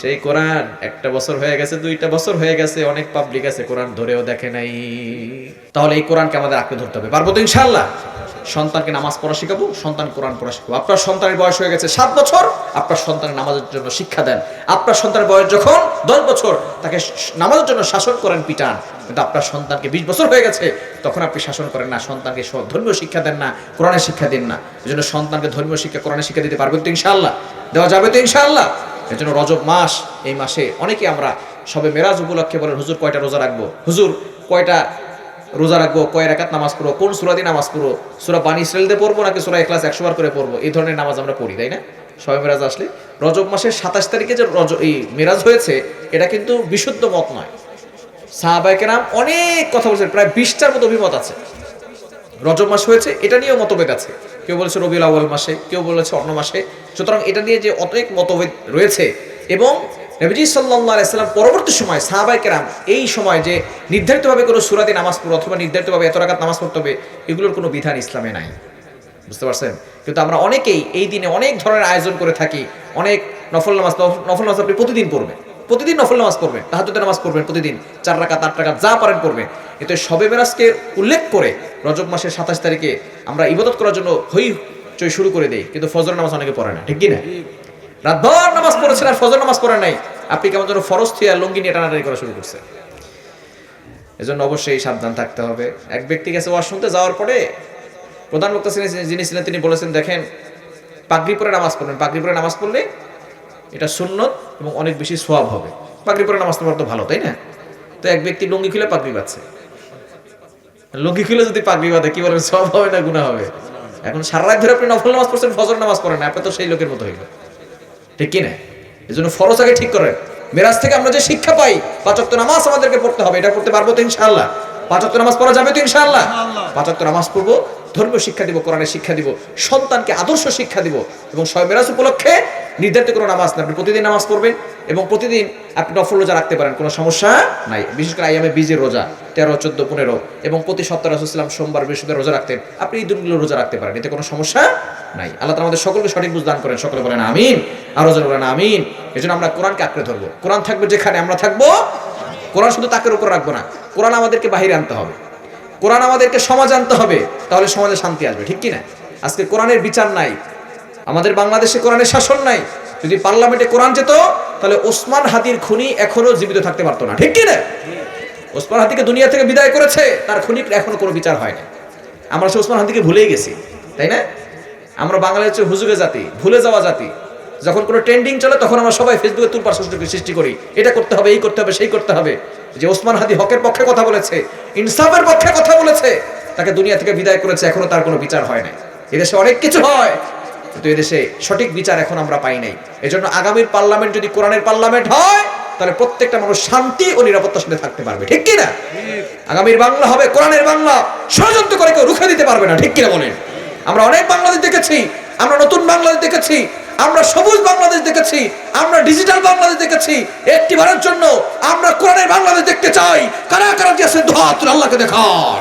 সেই কোরআন 1টা বছর হয়ে গেছে, 2টা বছর হয়ে গেছে, অনেক পাবলিক আছে কোরআন ধরেও দেখে নাই। তাহলে এই কোরআনকে আমাদের আঁকড়ে ধরতে হবে। পারবো তো ইনশাআল্লাহ? সন্তানকে নামাজ পড়া শেখাবো, সন্তান কোরআন পড়া শেখাবো। আপনার সন্তানের বয়স হয়ে গেছে 7 বছর, আপনার সন্তানের নামাজের জন্য শিক্ষা দেন। আপনার সন্তানের বয়স যখন 10 বছর, তাকে নামাজের জন্য শাসন করেন, পিটান। কিন্তু আপনার সন্তানকে 20 বছর হয়ে গেছে, তখন আপনি শাসন করেন না, সন্তানকে ধর্মীয় শিক্ষা দেন না, কোরআনের শিক্ষা দিন না। এই জন্য সন্তানকে ধর্মীয় শিক্ষা, কোরআনের শিক্ষা দিতে পারবেন তো ইনশাআল্লাহ? দেওয়া যাবে তো ইনশাআল্লাহ? এই জন্য রজব মাস, এই মাসে অনেকে আমরা সবে মেরাজ উপলক্ষে বলেন, হুজুর কয়টা রোজা রাখবো, হুজুর কয়টা রোজা রাখবো, কয় রাকাত নামাজ পড়বো, কোন সূরা দিয়ে নামাজ পড়বো, সূরা বানী ইসরাঈল দিয়ে পড়বো নাকি সূরা ইখলাস 100 বার করে পড়বো, এই ধরনের নামাজ আমরা পড়ি, তাই না? সবে মেরাজ আসলে রজব মাসের 27 তারিখে যে এই মেরাজ হয়েছে, এটা কিন্তু বিশুদ্ধ মত নয়। সাহাবায়ে কেরাম অনেক কথা বলছেন, প্রায় 20টার মতো অভিমত আছে। রজব মাস হয়েছে এটা নিয়েও মতভেদ আছে, কেউ বলেছে রবিউল আউয়াল মাসে, কেউ বলেছে অন্য মাসে। সুতরাং এটা নিয়ে যে অনেক মতভেদ রয়েছে, এবং নবীজি সাল্লাল্লাহু আলাইহি সাল্লাম পরবর্তী সময় সাহাবায়ে কেরাম এই সময় যে নির্ধারিতভাবে কোনো সূরা দিয়ে নামাজ পড়ো অথবা নির্ধারিতভাবে এত রাকাত নামাজ পড়তে হবে, এগুলোর কোনো বিধান ইসলামে নাই। বুঝতে পারছেন? কিন্তু আমরা অনেকেই এই দিনে অনেক ধরনের আয়োজন করে থাকি। অনেক নফল নামাজ আপনি প্রতিদিন পড়বেন, প্রতিদিন নফল নামাজ পড়বেন, তাহাজ্জুদের নামাজ পড়বেন, প্রতিদিন 4 রাকাত 8 রাকাত যা পারেন পড়বেন। কিন্তু শবে মেরাজকে উল্লেখ করে রজব মাসের 27 তারিখে আমরা ইবাদত করার জন্য হইচই শুরু করে দেই, কিন্তু ফজর নামাজ অনেকে পড়ে না, ঠিক কি না? রাতভর নামাজ পড়েছেন আর ফজর নামাজ পড়ে নাই, আপনি কেমন যেন ফরজ থিয়া লুঙ্গি নিয়ে টানাটানি করা শুরু করছে। এজন্য অবশ্যই সাবধান থাকতে হবে। এক ব্যক্তি গেছে ওয়াজ শুনতে, যাওয়ার পরে প্রধান বক্তা যিনি ছিলেন তিনি বলেছেন, দেখেন পাগড়ি পরে নামাজ পড়বেন, পাগড়ি পরে নামাজ পড়লে এটা সুন্নত এবং অনেক বেশি সওয়াব হবে। পাগড়ি পরে নামাজ পড়া তো ভালো, তাই না? তো এক ব্যক্তি লুঙ্গি খুলে পাগড়ি বাঁধছে, লুঙ্গি খুলে যদি পাগড়ি বাঁধে কি বলেন, সওয়াব হবে না গুনাহ হবে? এখন সারা রাত ধরে আপনি নফল নামাজ পড়ছেন, ফজর নামাজ পড়েন না, আপনি তো সেই লোকের মতো হইল, ঠিক কি না? এই জন্য ফরজ আগে ঠিক করেন। মেরাজ থেকে আমরা যে শিক্ষা পাই, 5 ওয়াক্ত নামাজ আমাদেরকে পড়তে হবে, এটা করতে পারবো তো ইনশাআল্লাহ? 5 ওয়াক্ত নামাজ পড়া যাবে তো ইনশাআল্লাহ? 5 ওয়াক্ত নামাজ পড়বো, ধর্মীয় শিক্ষা দিব, কোরআনের শিক্ষা দিব, সন্তানকে আদর্শ শিক্ষা দিব। এবং শবে মেরাজ উপলক্ষে নির্ধারিত কোনো নামাজ না, আপনি প্রতিদিন নামাজ পড়বেন এবং প্রতিদিন আপনি নফল রোজা রাখতে পারেন, কোনো সমস্যা নাই। বিশেষ করে আইয়ামে বীজের রোজা 13, 14, 15 এবং প্রতি সপ্তাহে রাসূলুল্লাহ সাল্লাল্লাহু আলাইহি ওয়াসাল্লাম সোমবার বৃহস্পতিবার রোজা রাখতেন, আপনি এই দিনগুলো রোজা রাখতে পারেন, এতে কোনো সমস্যা নাই। আল্লাহ তাআলা আমাদের সকলকে সঠিক বুঝ দান করেন, সকলে বলেন আমিন, আর জোরে বলেন আমিন। এজন্য আমরা কোরআনকে আঁকড়ে ধরবো। কোরআন থাকবে যেখানে আমরা থাকবো, কোরআন শুধু তাকের উপর রাখবো না, কোরআন আমাদেরকে বাহিরে আনতে হবে, কোরআন আমাদেরকে সমাজ আনতে হবে, তাহলে সমাজে শান্তি আসবে, ঠিক কি না? আজকে কোরআনের বিচার নাই, আমাদের বাংলাদেশে কোরআনের শাসন নাই। যদি পার্লামেন্টে কোরআন যেত, তাহলে ওসমান হাদির খুনি এখনো জীবিত থাকতে পারতো না, ঠিক কি না? ওসমান হাদিকে দুনিয়া থেকে বিদায় করেছে, তার খুনির এখনো কোনো বিচার হয় না। আমরা সে ওসমান হাদিকে ভুলেই গেছি, তাই না? আমরা বাংলাদেশের হুজুগে জাতি, ভুলে যাওয়া জাতি। যখন কোনো ট্রেন্ডিং চলে তখন আমরা সবাই ফেসবুকে তুলপার সৃষ্টি করি, এটা করতে হবে, এই করতে হবে, সেই করতে হবে। যে ওসমান হাদি হকের পক্ষে কথা বলেছে, ইনসাফের পক্ষে কথা বলেছে, তাকে দুনিয়া থেকে বিদায় করেছে, এখনো তার কোনো বিচার হয় নাই। এদেশে অনেক কিছু হয়, কিন্তু এদেশে সঠিক বিচার এখন আমরা পাই নাই। এজন্য আগামীর পার্লামেন্ট যদি কোরআনের পার্লামেন্ট হয়, তাহলে প্রত্যেকটা মানুষ শান্তি ও নিরাপত্তার সাথে থাকতে পারবে, ঠিক কি না? আগামীর বাংলা হবে কোরআনের বাংলা, ষড়যন্ত্র করে কেউ রুখে দিতে পারবে না, ঠিক কিনা বলেন? আমরা অনেক বাংলাদেশ দেখেছি, আমরা নতুন বাংলাদেশ দেখেছি, আমরা সবুজ বাংলাদেশ দেখেছি, আমরা ডিজিটাল বাংলাদেশ দেখেছি। একটিবারের জন্য আমরা কোরআনের বাংলাদেশ দেখতে চাই। কারা কারা যে আছে দুহাত তুলে আল্লাহকে দেখান।